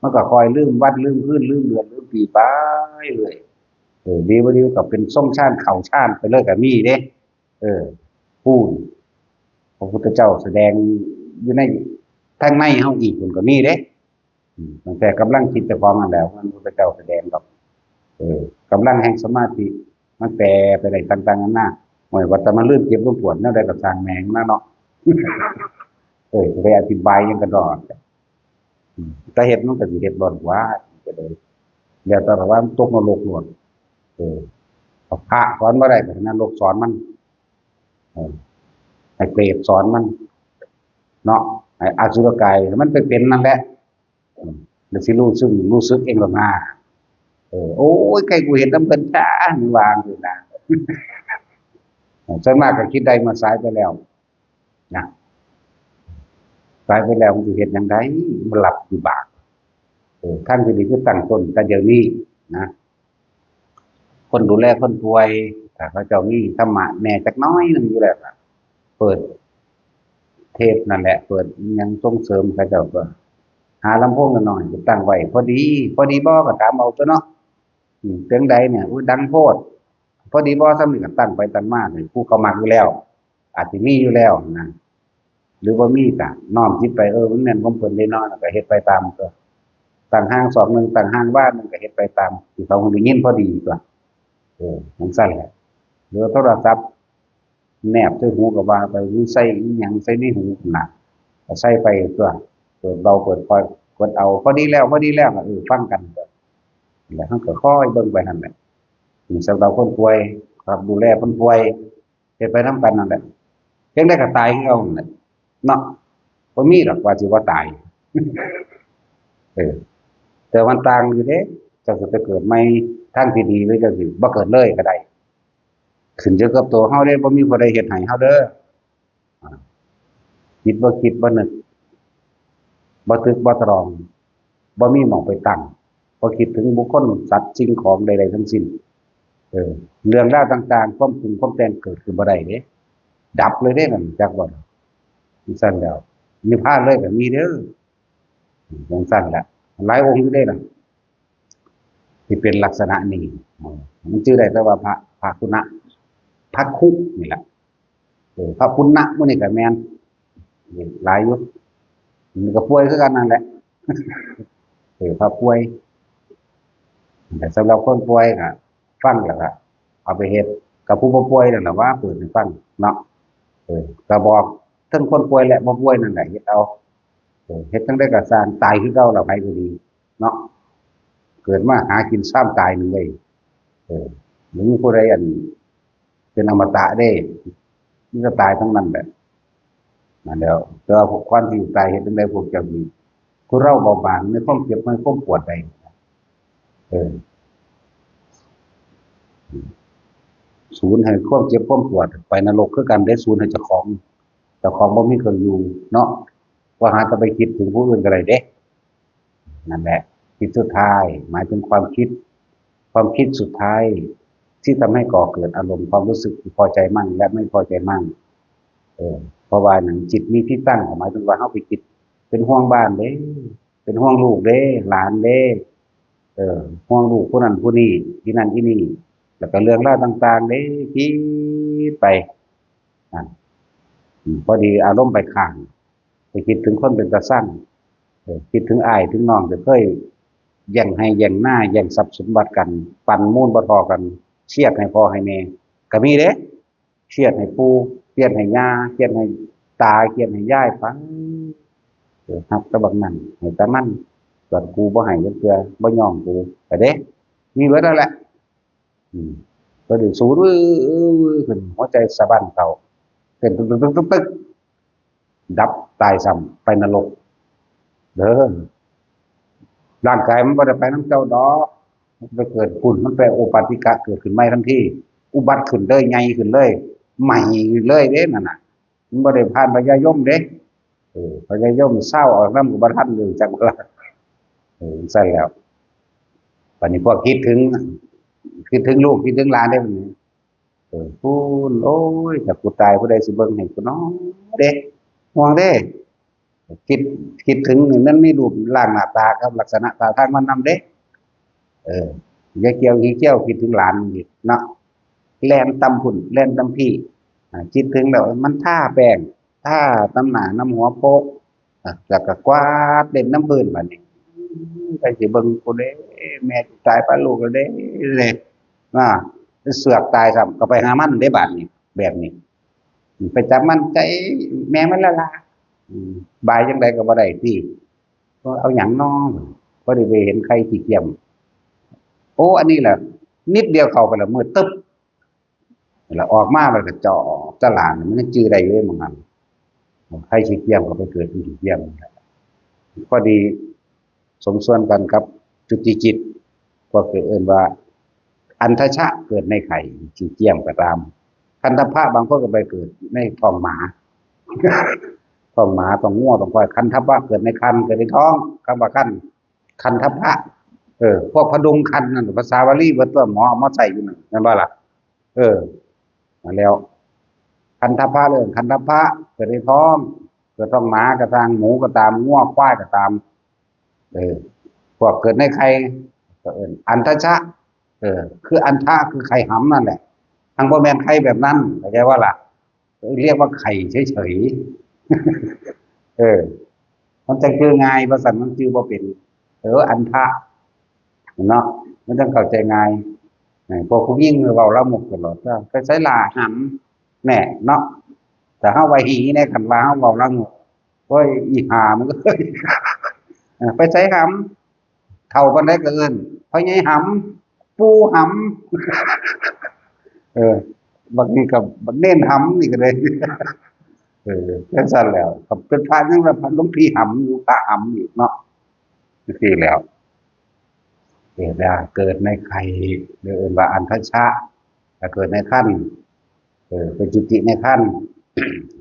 มันก็คอยลืมวัดลืมพื้นลืมเดือนลืมปีไปเลยดีบ่ดีก็เป็นส่งชาติเข้าชาติไปเลยก็มีเด้พูดพระพุทธเจ้าแสดงอยู่ในทางในเฮาอีกมันก็มีเด้ตั้งแต่กำลังคิดเจ้าของนั่นแหละพระพุทธเจ้าแสดงกับกำลังแห่งสมาธิมันแปลไปได้ต่างๆนานาหน่อยว่าแต่มันลื่นเจ็บปวดแนวใดก็สร้างแหมงนะเนาะไปอธิบายยังกระดอนแต่เฮ็ดมันก็สิเฮ็ดบ่ว่าก็เลยแล้วแต่ว่ามันตกนรกโลดพระสอนบ่ได้ก็นรกสอนมันให้เปรตสอนมันเนาะไอ้อสุรกายมันไปเป็นนั่นแหละเดี๋ยวสิรู้สึกเองหรอกนะโอ้ยใครกูเห็นน้ำเพิ่นช้านี่วางอยู่นะส่วนมากก็คิดได้มาสายไปแล้วนะสายไปแล้วมันสิเฮ็ดจังได๋มันหลับอยู่บากท่านที่ดีคือตั้งต้นแต่เดี๋ยวนี้นะคนดูแลคนป่วยถ้าเขาเจ้ามีธรรมะแน่จักน้อยนึงอยู่แล้วล่ะเปิดเทปนั่นแหละเปิดยังส่งเสริมเขาเจ้าก็หาลำโพงหน่อยก็ตั้งไว้พอดีบ่ก็ถามเอาตัวเนาะเสียงใดเนี่ยดังโพดพอดีบ่ซ้ำนี่ก็ตั้งไปตั้งมาเนี่ยผู้เขามักอยู่แล้วอาจสิมีอยู่แล้วนะหรือบ่มีก็น้อมคิดไปมันแม่นของเพิ่นได้เนาะก็เฮ็ดไปตามตัวตั้งห้างสองนึงตั้งห้างบ้านนึงก็เฮ็ดไปตามที่เขาได้ยินพอดีตัวจังซั่นแหละหรือโทรศัพท์แนบใส่หูก็ว่าไปหรือใส่อีหยังใส่ในหูน่ะก็ใส่ไปตัวเปิดเบาเปิดคอยกดเอาพอดีแล้วก็ฟังกันแล้วเขาก็ค่อยเบิ่งไปหั่นแหละสำหรับคนป่วยครับดูแลคนป่วยเฮ็ดไปนำกันนั่นแหละเพียงได้ก็ตายคือเอานั่นแหละเนาะบ่มีหรอกว่าสิว่าตายแต่มันต่างอยู่เด้เจ้าจะเกิดใหม่ทางที่ดีหรือจะสิบ่เกิดเลยก็ได้ขึ้นอยู่กับตัวเฮาเด้บ่มีผู้ใดเฮ็ดให้เฮาเด้อคิดบ่นึกบ่ตึกบ่ตรองบ่มีหม้องไปตั้งบ่คิดถึงบุคคลสัตว์สิ่งของใดๆทั้งสิ้นเรื่องราวต่างๆความปรุงความแต่งเกิดขึ้นบ่ได้เด้ดับเลยเด้นั่นจักบ่ซั่นแล้วนิพพานเลยก็มีเด้อจังซั่นแหละหลายองค์อยู่เด้ล่ะที่เป็นลักษณะนี้มันชื่อได้แต่ว่าพระคุณะพระคุนี่แหละพระคุณะมื้อนี้ก็แม่นหลายอยู่มันก็ป่วยคือกันนั่นแหละพระป่วยแต่สำหรับคนป่วยก็ฟังแล้วก็เอาไปเฮ็ดกับผู้บ่ป่วยนั่นแหละว่าเปิดให้ฟังเนาะก็บอกทั้งคนป่วยและบ่ป่วยนั่นแหละเฮ็ดเอาเฮ็ดจังได๋ก็สร้างตายคือเก่าแล้วไผก็ดีเนาะเกิดมาหากินซ้ำตายนึงเลยหรือมีผู้ใดอันเป็นอมตะเด้มันก็ตายทั้งนั้นแหละ นั่นแล้วแต่ว่าพวกความที่ตายเห็นจังไดพวกเจ้านี่ผู้เราเบาบางในความเจ็บในความปวดใดเออศูนย์ให้ความเจ็บความปวดไปนรกคือกันได้ศูนย์ให้เจ้าของบ่มีเครื่องอยู่เนาะว่าหาจะไปคิดถึงผู้อื่นก็ได้เด้นั่นแหละคิดสุดท้ายหมายถึงความคิดสุดท้ายที่ทำให้ก่อเกิดอารมณ์ความรู้สึกพอใจมั่งและไม่พอใจมั่งเออเพราะว่าหนังจิตมีที่ตั้งหมายถึงว่าเฮาไปคิดเป็นห่วงบ้านเด้เป็นห่วงลูกเด้หลานเด้ห่วงลูกผู้นั้นผู้นี้ที่นั่นที่นี่แล้วก็เรื่องราวต่างๆเด้คิดไปอ่ะพอดีอารมณ์ไปข้างไปคิดถึงคนเป็นตาสั่งคิดถึงอ้ายถึงน้องจะเคยแย่งให้แย่งหน้าแย่งทรัพย์สมบัติกันปั่นมูลบ่พอกันเครียดให้พ่อให้แม่ก็มีเด้เครียดให้ปู่เครียดให้ย่าเครียดให้ตาเครียดให้ยายฟังฮักแตะบักนั่นให้แตะมันส่วนกูบ่ให้จักเทื่อบ่ยอมกูก็เด้มีเบิดนั่นแหละอืมก็ดึสูดขึ้นหัวใจสะบั้นเข้าเต้นตึกๆๆๆดับตายซ้ำไปนรกเด้อร่างกายมันบ่ได้ไปนำเจ้าดอกมันไปเกิดพุ่นมันไปโอปาติกะเกิดขึ้นใหม่ทันทีอุบัติขึ้นเลยใหญ่ขึ้นเลยใหม่เลยเด้นั่นน่ะมันบ่ได้ผ่านพญายมเด้พญายมเศร้าออกนำก็บ่ทันเลยจักว่าซั่นแล้วบัดนี้พอคิดถึงลูกคิดถึงหลานได้บัดนี้พูนโอ๊ยถ้ากูตายผู้ใดสิเบิ่งให้กูน้อเด้ห่วงเด้คิดคิดถึงนี่มันมีรูปร่างหน้าตากับลักษณะท่าทางมันนำเด้เอออย่าเกี่ยวขี้เกี่ยวคิดถึงหลานอีกเนาะแล่นตำพุ่นแล่นตำพี่คิดถึงแล้วมันท่าแป้งท่าตำหน้าน้ำหัวโปะแล้วก็กวาดเล่นน้ำพื้นบัดนี้ใครสิเบิ่งกูเด้แม่ตายปานลูกแล้วเด้เลยอาเสือกตายซ้ำก็ไปหามันเด้บาดนี้แบบนี้ไปจับมันใจแม่มันและล่ะบายจังไดก็บ่ได้ติก็เอาหยังน้อบ่ได้ไปเห็นใครขี้เกียจโอ้อันนี้แหละนิดเดียวเข้าไปแล้วมืดตึ๊บแล้วออกมามันก็เจาะตะหลางมันยังจื้อได้เลยหม้องนั้นใครขี้เกียจก็ไปเกิดเป็นขี้เกียจพอดีสมส่วนกันกับจุติจิตก็คือเอิ้นว่าอันทชะเกิดในไข่ขี้เกียจก็ตามคันธพะบางคนก็ไปเกิดในท้องหมาท้องหมาท้องงัวท้องควายคันธพะเกิดในครรภ์เกิดในท้องคำว่าคันธพะพวกพดุงคันนั่นภาษาบาลีเบิดตัวหมอเอามาใส่อยู่นั่นแม่นบ่ล่ะมาแล้วคันธพะเรื่องคันธพะเกิดในท้องเกิดท้องหมาก็ตามหมูก็ตามงัวควายก็ตามพวกเกิดในไข่ก็เอิ้นอันทชะคืออันทะคือไข่หำนั่นแหละทางบ่แม่นไข่แบบนั้นเข้าใจว่าล่ะเรียกว่าไข่เฉยๆมันจังชื่อง่ายว่าซั่นมันชื่อบ่เป็นอันทะเนาะมันต้องเข้าใจง่ายพวกผู้หญิงเว้าละมุกตลอดว่าไปไสล่ะหำแน่เนาะแต่เฮาว่าหีในคันว่าเฮาเว้าละมุกโอ้ยอีห่ามันก็ไปไสหำเฒ่าปานใดก็เอิ้นพ่อใหญ่หำปู่หำบางทีก็บักเน้นหำนี่ก็ได้จังซั่นแหล้วก็เป็นพระยังว่าพระหลวงพี่หำอยู่พระหำอยู่เนาะจังซี่แหล้วเกิดในไข่หรือเอิ้นว่าอันทชะถ้าเกิดในครรภ์เป็นจุติในครรภ์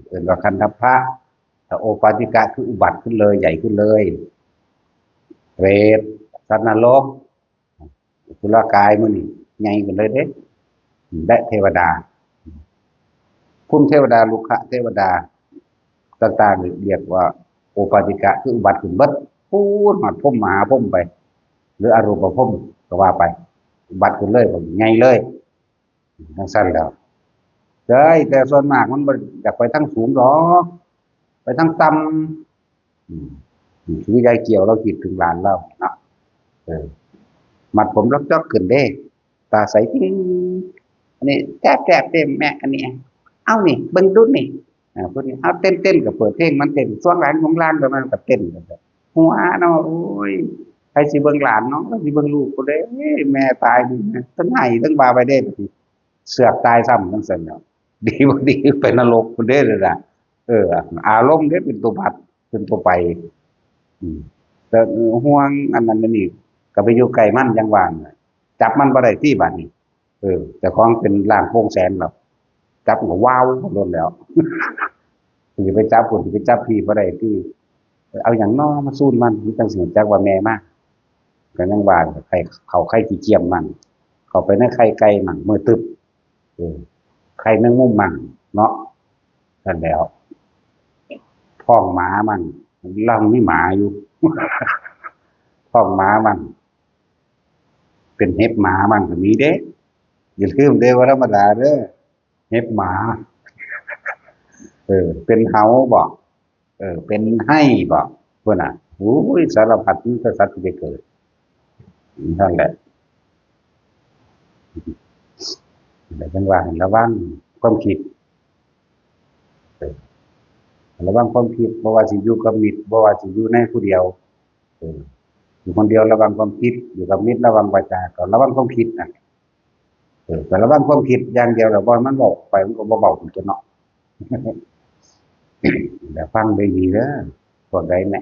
เอิ้นว่าคันธพะถ้าโอปาติกะคืออุบัติขึ้นเลยใหญ่ขึ้นเลยเปรตสัตว์นรกสุรกายมื้อนี้ใหญ่ขึ้นเลยเด้และเทวดาภูมิเทวดาลุกะเทวดาต่างๆเรียกว่าโอปาติกะคืออุบัติขึ้นเบิดพูดฮอดพรหมมหาพรหมไปหรืออรูปพรหมก็ว่าไปอุบัติขึ้นเลยก็ใหญ่เลยจังซั่นแล้วแต่ส่วนมากมันบ่อยากไปทางสูงดอกไปทางต่ำคือยายเกี่ยวเราคิดถึงหลานเราเนาะมัดผมล็อกจอกขึ้นเด้ตาใสปิ๊งอันนี้แทบเต็มแม่อันนี้เอานี่เบิ่งดูนี่พวกนี้เอาเต้นก็เปิดเพลงมันเต้นส่วนหลานของหลานก็มันก็เต้นหัวเนาะโอ้ยใครสิเบิ่งหลานเนาะสิเบิ่งลูกกูเด้แม่ตายนี่ทั้งให้ทั้งว่าไปเด้เสือกตายซ้ำจังซั่นเนาะดีบ่ดีไปนรกพุ่นเด้อล่ะ เอออารมณ์เนี่ยเป็นตัวพัดเป็นตัวไปอืมแต่ห่วงอันนั้นอันนี่ก็ไปอยู่ไกลมันยังว่างจับมันบ่ได้ที่บัดนี้แต่ของเป็นล่างโป่งแสนหรอกจับก็ว้าวโดนแล้วสิไปจับพุ่นสิไปจับพี่บ่ได้ที่เอาอย่างน้อมาสู้มันจังสิจักว่าแม่มากก็ยังว่าใครเขาใครขี้เกียจมันเขาไปในไข่ไก่มันมือตึบเออไข่แมงมุมมันเนาะนั่นแล้วท้องหมามันลังมีหมาอยู่ท้องหมามันเป็นเห็บหมามันก็มีเด้อย่าลืมเด้ว่าธรรมดาเด้อเห็บหมาเป็นเฮาบ่เป็นให้บ่พุ่นน่ะโอ้ยสารพัดที่สัตว์ที่ไปเกิดนั่นแหละแต่จังว่าให้ระวังความคิดเออระวังความคิดบ่ว่าสิอยู่กับมิตรบ่ว่าสิอยู่ในผู้เดียวเอออยู่คนเดียวระวังความคิดอยู่กับมิตรระวังวาจาก็ระวังความคิดนั่นแต่ระวังความคิดอย่างเดียวแล้วบ่มันบอกไปมันก็บ่เบาถึงจะเนาะแต่ฟังได้ดีเด้อพวกใดแหม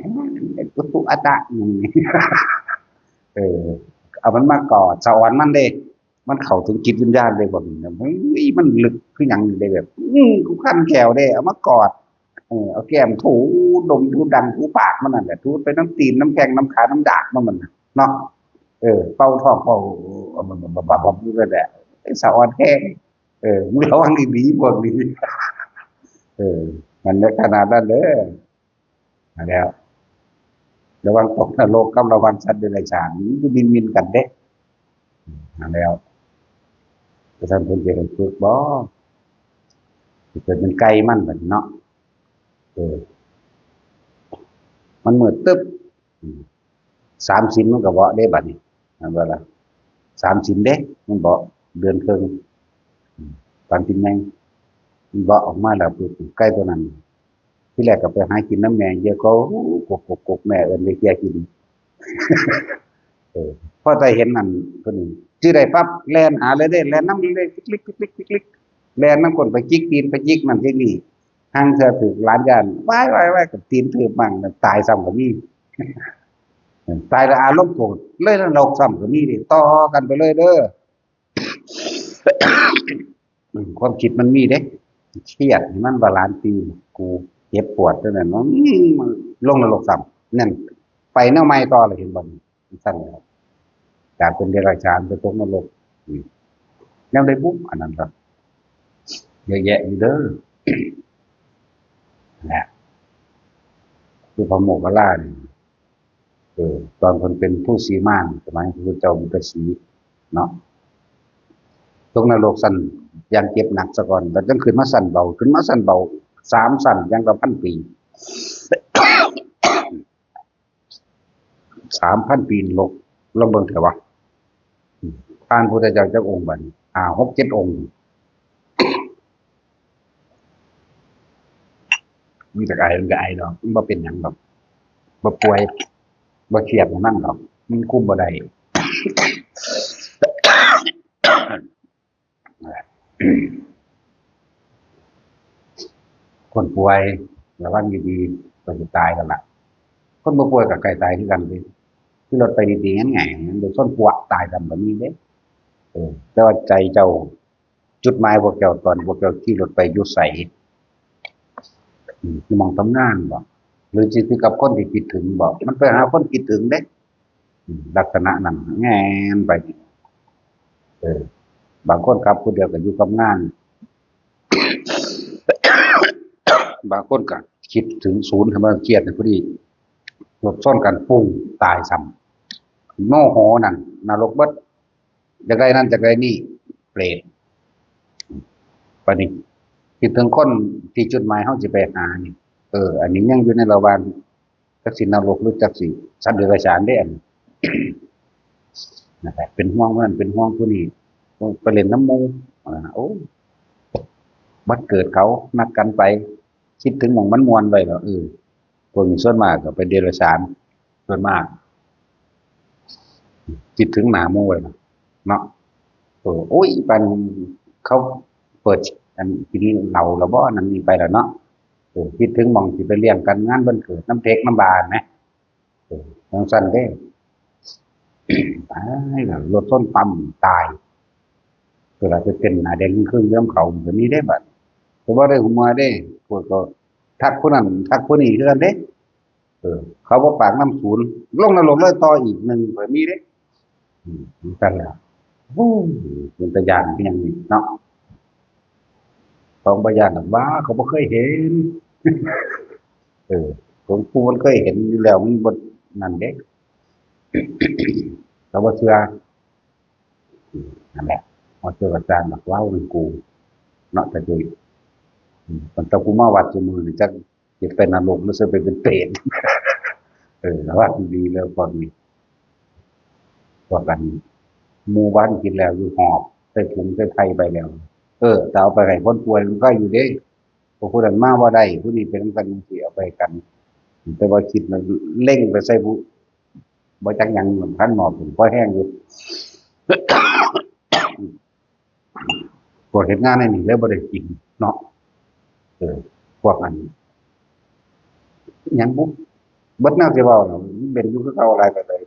ตุตุอะตะอย่างนี้เออเอามันมากอดสะอ่อนมันเด้มันเข้าถึงจิตวิญญาณเลยบ่นี่เฮ้ยมันลึกคือหยังได้แบบกูคันแขวเด้เอามากอดเอาแก้มถูดมถูดังถูปากมันนั่นแหละถูไปน้ำตีนน้ำแข้งน้ำขาน้ำดากมันเนาะเป่าท้องเป่ามันบับนี่แหละไอ้สะอ่อนแห้งมึงระวังดีๆพวกนี้เออมันในขนาดนั้นเด้อมาแล้วระวังตกนรกกับระวังสัตว์เดรัจฉานมันบินมินกันเด้มาแล้วจะทำคนเดียวกันฝึกบ่เกิดเป็นไก่มันแบบเนาะเออมันมืดตึ๊บสามสินมันก็บ่ได้บัดนี้นั่นว่าล่ะสามสินเด้มันบ่เดือนครึ่งปานกินแมงมันบ่ออกมาแล้วปุ๊บไก่ตัวนั้นที่แรกก็ไปหากินน้ำแม่เยอะก็กกแม่เอิ้นไปเกียกินพอใจเห็นนั่นเพิ่นชื่อได้ปั๊บแล่นหาเลยเด้แล่นนำเลยคลิกๆๆๆแล่นนำคนไปจิกตีนไปจิกนั่นจิกนี่ห่างเทื่อถูกหลานย่านว้ายๆๆก็ตีนถือมั่งตายซ้ำก็มีตายแล้วอารมณ์โกรธเลยนรกซ้ำก็มีนี่ต่อกันไปเลยเด้อความคิดมันมีเด้เครียดมันว่าหลานตีกูเจ็บปวดจังนั้นมันลงนรกซ้ำนั่นไปแนวใหม่ต่อเลยเห็นบ่ซั่นแหละจากเป็นเดรัจฉานไปตกนรกแนวได้ปุ๊บอันนั้นก็เยอะแยะอยู่เด้อนะคือพระโมคคัลลานี่ตอนเพิ่นเป็นผู้สีม่านสมัยพระพุทธเจ้าบุตรศรีเนาะตกนรกสั่นอย่างเจ็บหนักซะก่อนแล้วจังขึ้นมาสั่นเบาขึ้นมาสั่นเบา3สั่นอย่างละพันปี3,000 ปีลกลองเบิ่งเถอะวะผ่านพุทธเจ้าจักองค์บัดนี้6 7 องค์มีแต่ไอมันก็ไอดอกมันบ่เป็นหยังดอกบ่ป่วยบ่เครียดนั่นดอกมันคุมบ่ได้คนป่วยระวังดีๆก็สิตายกันล่ะคนบ่ป่วยก็ใกล้ตายคือกันสิที่รถไปดีๆงั้นไงมันโดนส้นปวกตายกันก็มีเด้แต่ว่าใจเจ้าจุดหมายพวกเจ้าตอนพวกเจ้าขี่รถไปอยู่ไสสิมองทำงานบ่หรือสิคือกับคนที่คิดถึงบ่มันไปหาคนคิดถึงเด้ลักษณะนั้นแง่นไปเออบางคนครับผู้เดียวก็อยู่กับงานบางคนก็คิดถึงศูนย์ให้มันเครียดพอดีรถชนกันปุ้งตายซ้ำโมโหนั่นนรกเบิดจากใดนั้นจากใดนี่เปรตปานนี้คิดถึงคนที่จุดหมายเฮาสิไปหานี่อันนี้ยังอยู่ในระหว่างจักสินรกหรือจักสิสัตว์เดรัจฉานเด้อันนั่นแหละเป็นห่วงมันเป็นห่วงผู้นี้ไปเล่นน้ำหมู่โอ้บัดเกิดเขานัดกันไปคิดถึงหม่องมันม่วนไว้แล้วพวกนี้ส่วนมากก็เป็นเดรัจฉานส่วนมากคิดถึงหน้าหมู่ไว้เนาะโอ้ยปานเขาเปิดอันทีนี้เราบ่นั่นนี่ไปแล้วเนาะ คิดถึงหม่องสิไปเลี้ยงกันงานวันเกิดน้ำเทกน้ำบานนะจังซั่นเด้ตายแล้วรถชนปั๊มตายก็เลยไปเป็นหน้าแดงครึ่งเรื่องเขาก็มีได้บัดแต่บ่ได้หูมาเด้พวกก็ทักผู้นั้นทักผู้นี้คือกันเด้เขาบ่ปากน้ำศูนย์ลงนรกเลยต่ออีกหนึ่งก็มีเด้นั่นแหละโอ้ยเป็นตาย้านเป็นหยังนี่เนาะของบ่ย้านดอกว้าเขาบ่เคยเห็นเออผมผู้มันเคยเห็นอยู่แล้วมันบ่นั่นเด้เขาบ่เชื่อนั่นแหละบ่เชื่ออาจารย์บอกเว้านำกูเนาะแต่โดยมันต้องกูมาวัดซุมื้อนี่จักสิไปนรกหรือสิไปเป็นเปรตระวัดดีๆแล้วพวกนี้พวกกันหมู่บ้านกินแล้วอยู่หอบใส่ถุงใส่ไผไปแล้วแต่เอาไปให้คนป่วยมันก็อยู่เด้พวกผู้นั้นมาบ่ได้ผู้นี้เป็นนำกันจังซี่เอาไปกันแต่ว่าคิดมันเล็งไปใส่ผู้บ่จักหยังคันหมอผมพอแห้งอยู่พวกเฮ็ดงานในนี่แล้วบ่ได้กินเนาะพวกอันหยังบุเบิดแนวสิเว้าน่ะมันเป็นอยู่คือเก่าหลายไปเลย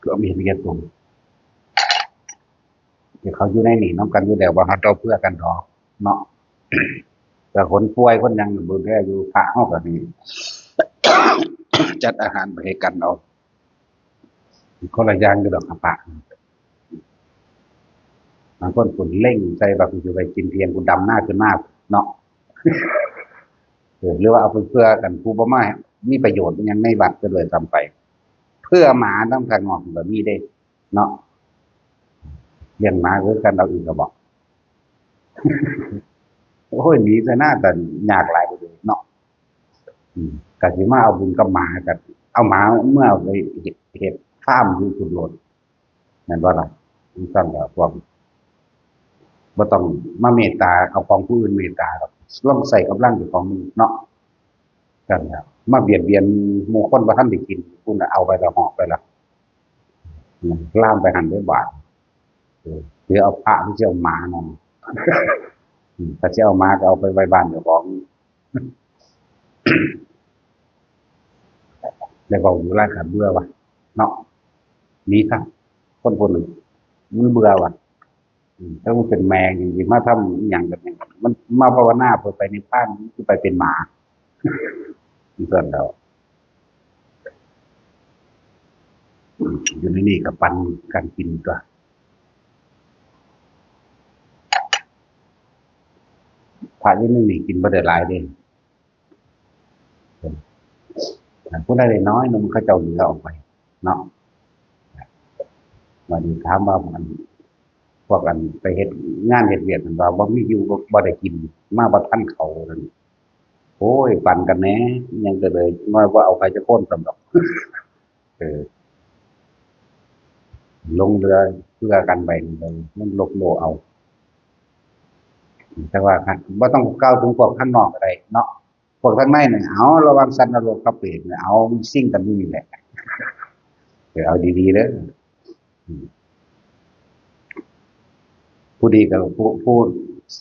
ก็มีเรียนตรงที่เขาอยู่ในนี่นำกันอยู่แล้วว่าเฮาต้องเพื่อกันดอกเนาะแต่คนป่วยคนหยังบ่แลอยู่พระเฮาก็นี่จัดอาหารไปให้กันเอาคนละอย่างอยู่ดอกครับพระบางคนพุ่นเร่งใส่ว่ากูสิไปกินเที่ยงกูดำหน้าขึ้นมาเนาะหรือว่าเอาไปเพื่อกันผู้บ่มามีประโยชน์อิหยังในวัดก็เลยทำไป เพื่อหมานำข้างนอกก็มีเด้เนาะเลี้ยงหมาคือกันเอาอีกก็บอกโอ้ยหนีซะหน้าแต่ยากหลายประเดเนาะก็สิมาเอาบุญกับหมากันเอาหมาเมื่อเอาไปเฮ็ดฟาร์มอยู่สุดโลดแม่นบ่ล่ะซั่นก็พวกบ่ต้องมาเมตตาเอาของผู้อื่นเมตตาดอกลองใส่กำลังเจ้าของมึงเนาะนั่นแหละมาเบียดเบียนหมู่คนบ่ทันได้กินคุณน่ะเอาไปแล้วหอบไปแล้วลามไปหันด้วยบาดหรือเอาพระหรือสิเอาหมานั่นถ้าสิเอาหมาก็เอาไปไว้บ้านเจ้าของได้เว้าอยู่หลายครั้งเบื่อว่ะเนาะหนีซะคนผู้หนึ่งมันเบื่อว่ะถ้ามันเป็นแมงจริงๆมาทำอิหยังแบบนี้มันมาภาวนาเพื่อไปนิพพานคือไปเป็นหมาส่วนเราอยู่ในนี่ก็ปันกันกินตัวพระอยู่ในนี่กินบ่ได้หลายเด้ผู้ใดได้น้อยนมเขาเจ้าเหลือออกไปเนาะวันนี้ถามว่ามันพวกกันไปเฮ็ดงานเฮ็ดเวียกมันว่าบ่มีอยู่บ่ได้กินมาบ่ทันเขานั่นโอ้ยปันกันแหน่ยังก็เลยน้อยบ่เอาใครจะโค่นสำดอกเออลงเรือเพื่อกันไปเลยมันลกโลเอาแต่ว่าบ่ต้องก้าวถึงพวกข้างนอกก็ได้เนาะพวกข้างในเนี่ยเอาระวังสัตว์นรกกับเปรตเนี่ยเอาซิ่งกันอยู่นี่แหละเอาดีๆเด้อผู้ดีก็ผู้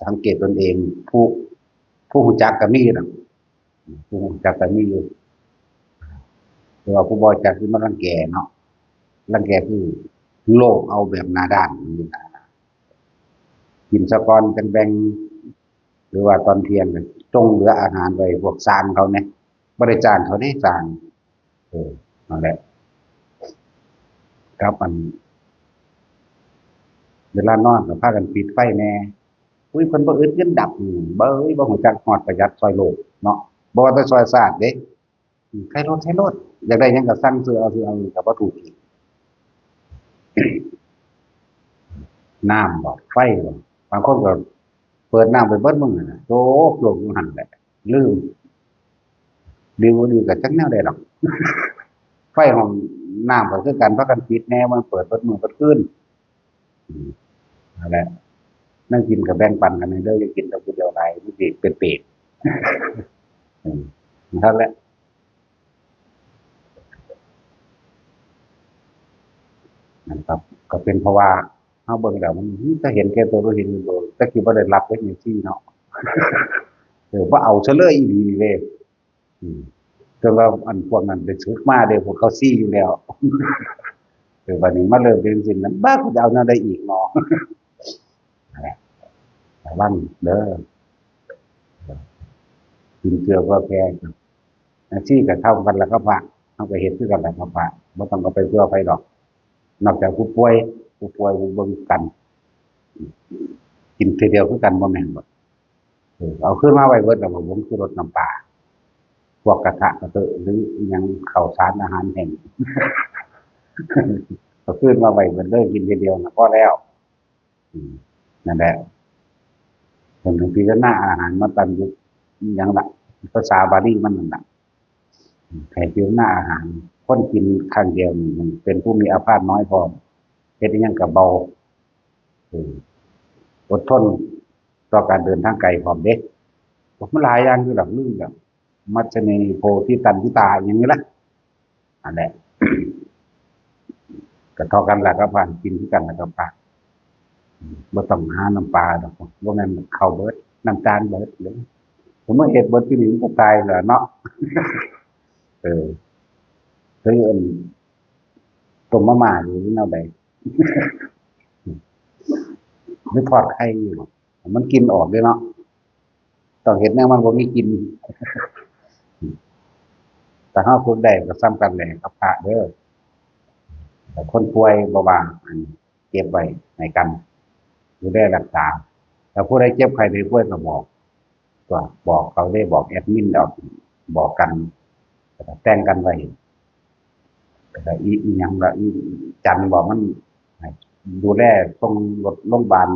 สังเกตตนเองผู้รู้จักก็มีน่ะผู้รู้จักก็มีอยู่แต่ว่าผู้บ่รู้จักคือมันรังแกเนาะรังแกคือโลกเอาแบบหน้าด้านนี่นะกินซะก่อนจังแบ่งหรือว่าตอนเที่ยงก็จงเหลืออาหารไว้พวกซานเขาแหน่บ่ได้จ้างเขาเด้ซานนั่นแหละครับเวลานอนก็พากันปิดไฟแหน่อุ้ยเพิ่นบ่อึดเงินดับเบ้ยบ่รู้จักฮอดประหยัดช่วยโลกเนาะบ่ว่าแต่ช่วยชาติเด้ใช้รถอยากได้หยังก็สั่งซื้อเอาก็บ่ถูกอีกน้ำบ่ไฟบ่บางคนก็เปิดน้ำไปเบิดมื้อน่ะโจกโลกอยู่หั่นแหละลืมดีบ่ดีก็จักแนวใดดอกไฟห้องน้ำก็คือกันพากันปิดแหน่มันเปิดเบิดมื้อเบิดคืนนั่นแหละนั่งกินก็แบ่งปันกันให้เด้ออย่ากินแต่ผู้เดียวหลายมันสิเป็นเปรตอืมนั่นแหละ นะครับก็เป็นเพราะว่าเฮาเบิ่งแล้วมันถ้าเห็นแก่ตัวเราเห็นโดนแต่คิดบ่ได้รับเทคโนโลยีเนาะบ่เอาซะเลยอีหลีเด้อืมแต่ว่าอันพวกนั้นไปฝึกมาเด้พวกเขาซี้อยู่แล้วบัดนี้มาเริ่มเป็นจังซี่นั้นบ้ากูจะเอาแนวใดอีกเนาะนั่นแหละระวังเด้อกินเกลือก็แพงอาชีพก็เท่ากันแล้วก็พระเฮาก็เฮ็ดคือกันแหละครับพระบ่ต้องเอาไปเพื่อไผดอกนอกจากผู้ป่วยเบิ่งกันกินทีเดียวคือกันบ่แม่นบ่เอาขึ้นมาไว้เบิดแล้วบ่ผมคือรสน้ำปลาพวกกระทะกระเตอะหรืออิหยังข้าวสารอาหารแห้งเอาขึ้นมาไว้เบิดเลยกินทีเดียวน่ะพอแล้วอืมนั่นแหละเพิ่นถึงพิจารณาอาหารมาตั้งอยู่อิหยังล่ะภาษาบาลีมันนั่นน่ะให้พิจารณาอาหารคนกินครั้งเดียวนี่มันเป็นผู้มีอาพาธน้อยพร้อมเฮ็ดอิหยังก็เบาเอออดทนต่อการเดินทางไกลพร้อมเด้มันหลายอย่างอยู่ดอกลืมแบบมัจฉเนโพธิตันติตาอย่างนี้ล่ะอันแหละก็เท่ากันแหละก็ผ่านกินคือกันแล้วก็ปลาบ่ต้องหาน้ำปลาดอกบ่แม่นข้าวเบิดน้ำตาลเบิดเด้ผมว่าเฮ็ดเบิดปีนี้มันก็ตายแล้วเนาะเออคืออันต้มมาม่าอยู่แนวใดหรือทอดไข่อยู่มันกินออกเด้เนาะต้องเฮ็ดแนวมันบ่มีกินแต่เฮาฝึกได้ก็ซ้ำกันแหละกับพระเด้อแต่คนป่วยบ่ว่าอันเก็บไว้ให้กันดูแลรักษาถ้าผู้ใดเจ็บไข้ได้ป่วยก็บอกเขาได้บอกแอดมินเอาบอกกันแต่งกันไว้แต่อีหยังละอีจันบอกมันให้ดูแลส่งรถโรงพยาบาล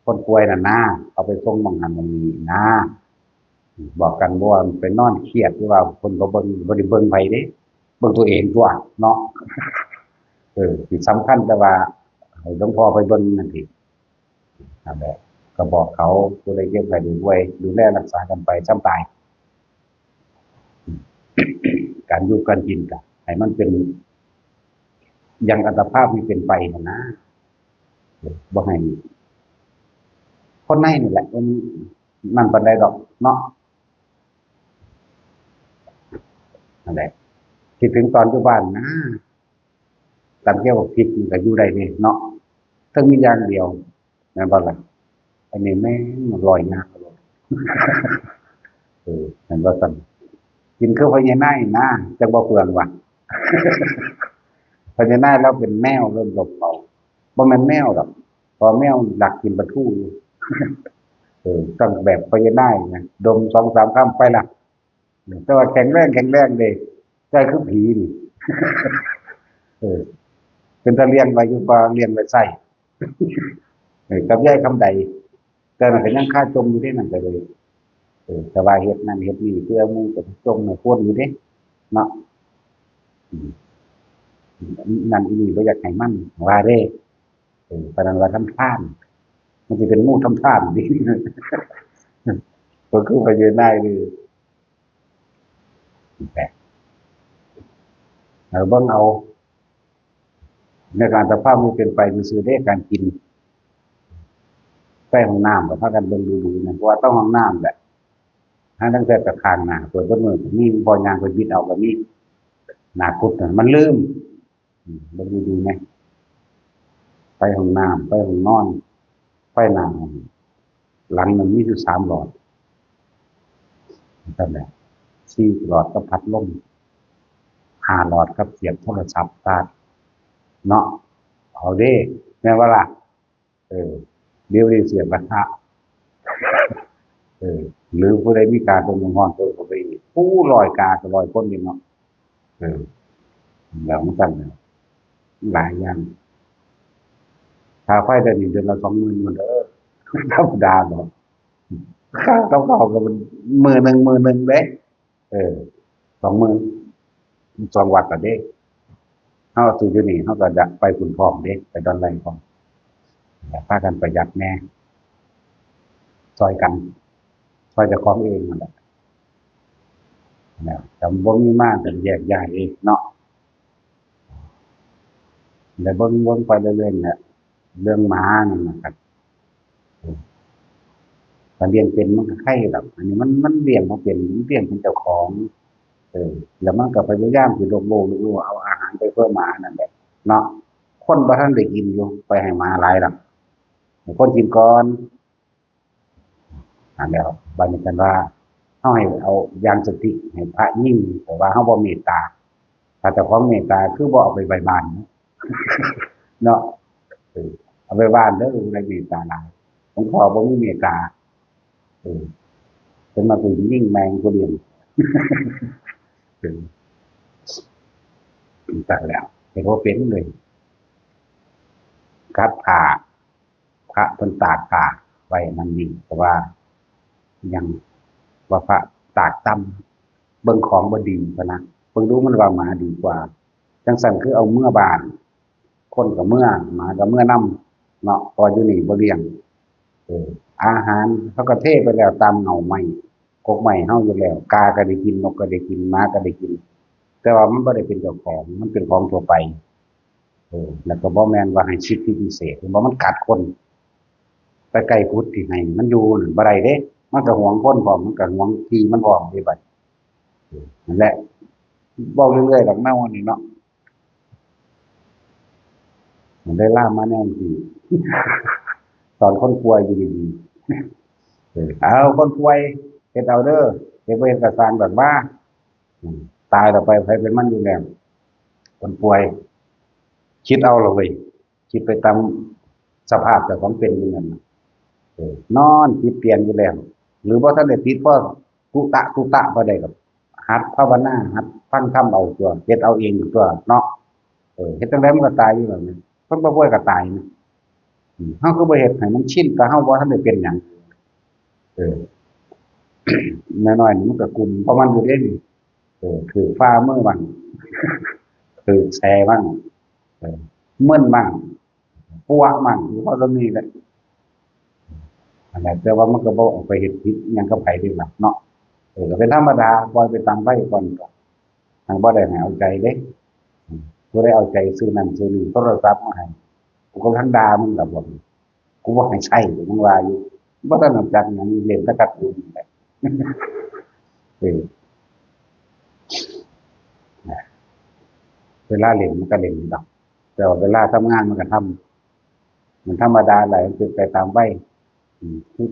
คนป่วยน่ะนะเอาไปส่งหม้องหันหม้องนี้นะบอกกันบ่ว่าไปนอนเครียดหรือว่าคนก็บ่ได้เบิ่งไผเด้เบิ่งตัวเองตัวเนาะที่สำคัญแต่ว่าให้หลวงพ่อไปเบิ่งนั่นสินั่นแหละก็บอกเขาผู้ใดเจ็บไข้ได้ป่วยดูแลรักษากันไปจำตายการอยู่การกินก็ให้มันเป็นอย่างอัตภาพที่เป็นไปน่ะนะบ่ให้คนในนี่แหละมันนั่นปานใดดอกเนาะนั่นแหละคิดถึงตอนอยู่บ้านนะตำแก้วพริกนี่ก็อยู่ได้เดะเนาะทั้งมีอย่างเดียวแม่นบ่ล่ะอันนี้แม่งลอยหน้าเลยแม่นบ่ซั่นกินคือพญานาคนะจักบ่เปลืองว่ะพญานาคแล้วเป็นแมวเริ่มหลบเอาบ่แม่นแมวดอกเพอแมวดักกินปลาทูอยู่ต้องแบบพญานาคนะดม2-3คำไปล่ะแต่ว่าแข็งแรงเด้ใจคือผีนี่เออเป็นตาเลี้ยงไว้อยู่บ่เลี้ยงไว้ใช้กับยายคำใดแต่นั่นก็ยังคาจมอยู่เดะนั่นก็เลยแต่ว่าเฮ็ดนั่นเฮ็ดนี่เพื่อหมู่ก็จมให้คนอยู่เดะเนาะอืมนั่นอีนี่บ่อยากให้มันว่าเด้ปานนั้นว่าทำทานมันสิเป็นหมู่ทำทานดิก็คือพญานาคนี่แปลกเบิ่งเอาในการสภาพมันเป็นไปซื่อๆเด้การกินไปห้องน้ำก็พากันเบิ่งดูๆนะเพราะว่าต้องห้องน้ำแหละหาตั้งแต่ตะข้างหน้าเปิดเบิดมื้อก็มีบ่ย่างไปบิดเอาก็มีหน้ากุดน่ะมันลืมเบิ่งดีๆนะไปห้องน้ำไปห้องนอนไปหน้าห้องหลังหนึ่งมีอยู่3หลอดนั่นแหละ4หลอดก็พัดลม5หลอดก็เสียบโทรศัพท์ชาร์จเนาะเอาเด้แม่นบ่ล่ะเออเดี๋ยวนี้เสียบกระทะหรือผู้ใดมีกาตรงร้อนเปิดเข้าไปอีกผู้ลอยกาก็ลอยคนนี่เนาะเออแล้วมันกันหลายอย่างค่าไฟเดือนนี้เดือนละ20,000หมดเด้อธรรมดาเนาะค่ากับข้าวก็มันมื้อหนึ่งเด้เออ20,000 2วัดละเด้เฮาซื้ออยู่นี่เฮาก็จะไปพุ่นพร้อมเด้ไปดอนไร่พร้อมพากันประหยัดแหน่ช่วยกันช่วยเจ้าของเองนั่นแหละนะแต่บ่มีมาก็แยกย้ายเองเนาะ แล้วเบิ่งไปเรื่อยๆเนี่ยเรื่องหมานี่นะครับถ้าเลี้ยงเป็นมันก็ไข่ดอกอันนี้มันเลี้ยงบ่เป็นมันเลี้ยงเป็นเจ้าของแล้วมันก็พยายามสิโลกเอาอาหารไปเพื่อหมานั่นแหละเนาะคนบ่ทันได้กินอยู่ไปให้หมาหลายดอกให้คนกินก่อนอันแล้วบัดนี้กันว่าเฮาให้เอาอย่างสติให้พระยิ่งแต่ว่าเฮาบ่เมตตาถ้าเจ้าของเมตตาคือบ่เอาไปไว้บ้านเนาะเออเอาไปบ้านเด้อบ่ได้เมตตาหลายหลวงพ่อบ่มีเมตตาเออเป็นมาเป็นยิ่งแมงผู้เดียวเออตายแล้วเห็นว่าเป็นเลยกัดผ้าพระเพิ่นตากผ้าไว้มันนี่แต่ว่ายังว่าพระตากต่ำเบิ่งของบ่ดีพะนะเบิ่งดูมันว่าหมาดีกว่าจังซั่นคือเอาเมื่อบ้านคนก็เมื่อหมาก็เมื่อนำเนาะพออยู่นี่บ่เลี้ยงเอออาหารเขาก็เทไปแล้วตามเหงาไม้กกไม้เฮาอยู่แล้วกาก็ได้กินนกก็ได้กินหมาก็ได้กินแต่ว่ามันบ่ได้เป็นเจ้าของมันเป็นของทั่วไปแล้วก็บ่แม่นว่าให้สิทธิพิเศษบ่มันกัดคนไปใกล้พุทธที่ให้มันอยู่นั่นบ่ได้เด้มันก็หวงคนพร้อมมันก็หวงที่มันพร้อมเด้บัดนั่นแหละเว้าเรื่อยๆดอกแนวนี้เนาะมันได้ล่ามมาแนวนี้สอนคนป่วยอยู่ดีๆเอาคนป่วยเฮ็ดเอาเด้อเฮ็ดบ่เฮ็ดก็สร้างแบบว่าตายแล้วไปไผเป็นมันอยู่แล้วคนป่วยคิดเอาล่ะเว้ยคิดไปตามสภาพเจ้าของเป็นอยู่นั่นน่ะนอนติดเตียงอยู่แล้วหรือบ่ทันได้ติดเพราะตุตะบ่ได้ดอกหัดภาวนาหัดฟังธรรมเอาตัวเฮ็ดเอาเองตัวเนาะเฮ็ดจั่งใดมันก็ตายอยู่แล้วนี่คนบ่ป่วยก็ตายนะเฮาคือบ่เฮ็ดให้มันชินแต่เฮาบ่ทันได้เป็นหยังเออน้อยๆนี่มันก็กลุ่มเพราะมันอยู่เด้นี่ถือฝ่ามือบ้างถือแชบ้างเออมึนบ้างปัวบ้างอยู่เพราะตรงนี้แหละนั่นแหละแต่ว่ามันก็บ่ออกไปเฮ็ดผิดหยังกับไผเดะล่ะเนาะก็เป็นธรรมดาปล่อยไปตามไผก่อนก็ทางบ่ได้ให้เอาใจเด้ผู้ใดเอาใจซื้อนั่นซื้อนี่โทรศัพท์มาให้กูก็ทั้งด่ามึงล่ะบ่กูบ่ให้ใช้กูยังว่าอยู่บ่ทันรู้จักหยังเล่นแต่การ์ตูนนี่แหละเออเวลาเล่นมันก็เล่นอยู่ดอกแต่ว่าเวลาทำงานมันก็ทำมันธรรมดาแหละมันเป็นไปตามวัยคือ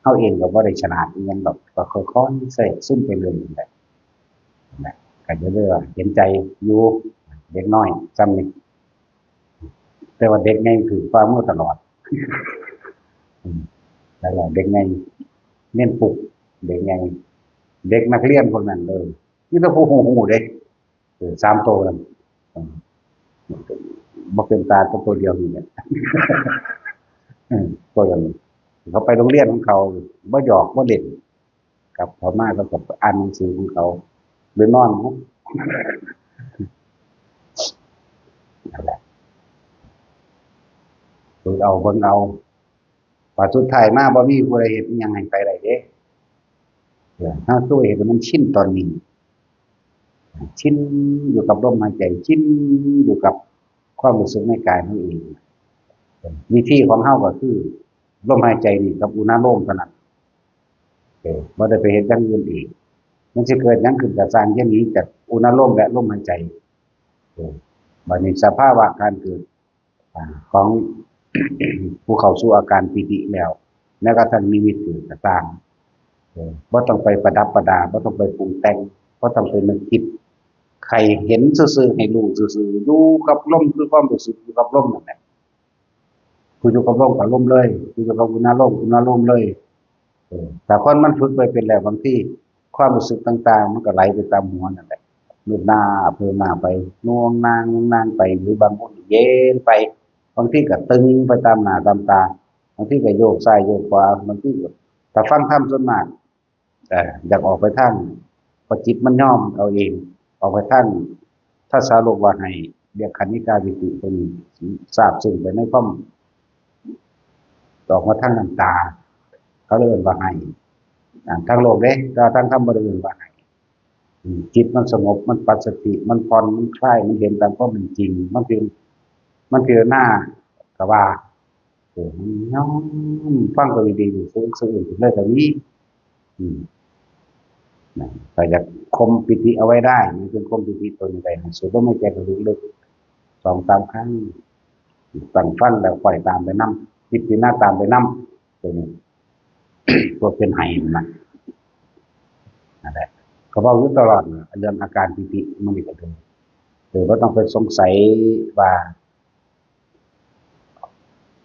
เฮาเองก็บ่ได้ฉลาดอิหยังดอกก็ค่อยๆใช้ซึมไปเรื่อยนั่นแหละนะก็จะเรื่อยว่าเห็นใจอยู่เด็กน้อยส่ำนี้แต่ว่าเด็กใหญ่ถือความรู้ตลอดอืมนั่นแหละเด็กใหญ่เรียนปลุกเด็กใหญ่เด็กนักเรียนพวกนั้นมีแต่ผู้ฮู้ๆเด้3โตนั่นอืมบ่เป็นตาแต่ตัวเดียวนี่แหละตัวเดียวนี่เขาไปโรงเรียนของเขาบ่หยอกบ่เล่นกลับเขามาก็กับอ่านหนังสือของเขาหรือนอนนั่นแหละฝึกเอาเบิ่งเอาว่าสุดท้ายมาบ่มีผู้ใดเฮ็ดอิหยังให้ไปได้เด้ถ้าตัวเฮ็ดให้มันชินตอนนี้ชินอยู่กับลมหายใจชินอยู่กับความรู้สึกในกายของเองวิธีของเฮาก็คือลมหายใจนี่กับอุณาโลมเท่านั้นบ่ได้ไปเฮ็ดอย่างอื่นอีกมันสิเกิดหยังขึ้นก็สร้างอย่างนี้จากอุณาโลมและลมหายใจบัดนี้สภาวะการเกิดของผู้เข้าสู่อาการปิติแล้วแม้กระทั่งนิมิตเกิดก็ตามบ่ต้องไปประดับประดาบ่ต้องไปปรุงแต่งบ่ต้องไปนึกคิดใครเห็นซื่อๆให้รู้ซื่อๆอยู่กับลมคือความรู้สึกอยู่กับลมนั่นแหละผู้อยู่กับลมก็ลมเลยผู้อยู่กับอุณาโลมอุณาโลมเลยแต่คนมันฝึกไปเป็นแล้วบางทีความรู้สึกต่างๆมันก็ไหลไปตามหัวนั่นแหละมืดหน้าเพิ่มหน้าไปน่วงนางไปหรือบางคนเย็นไปบางทีก็ตึงไปตามหน้าตามตาบางทีก็โยกซ้ายโยกขวาบางทีก็ถ้าฟังธรรมส่วนมากอยากออกไปทางพอจิตมันย่อมเอาเองออกไปทางถ้าสาโลกว่าให้เรียกขันธิกาวิติเป็นทราบซึ้งไปในความออกมาทางน้ำตาเขาเรียกว่าให้ทางโลกเด้ก็ทางธรรมบ่ได้เอิ้นว่าให้จิตมันสงบมันปัสสติมันผ่อนมันคลายมันเห็นตามความเป็นจริงมันเป็น มันพิจารณาก็ว่ามันย่อมฟังก็ดีๆอยู่ซึ้งๆถึงเลยก็มีอืมนะแต่อยากคมปิติเอาไว้ได้มันคือคมปิติตัวนี้ได้สุดก็ไม่แก้ก็ลึกๆ2-3 ครั้งตั้งฟังแล้วปล่อยตามไปนำพิจารณาตามไปนำตัวนี้ตัวเป็นไห้นะนั่นแหละเขาบอกอยู่ตลอดเรื่องอาการปิติมันนี่ก็เลยบ่ต้องไปสงสัยว่า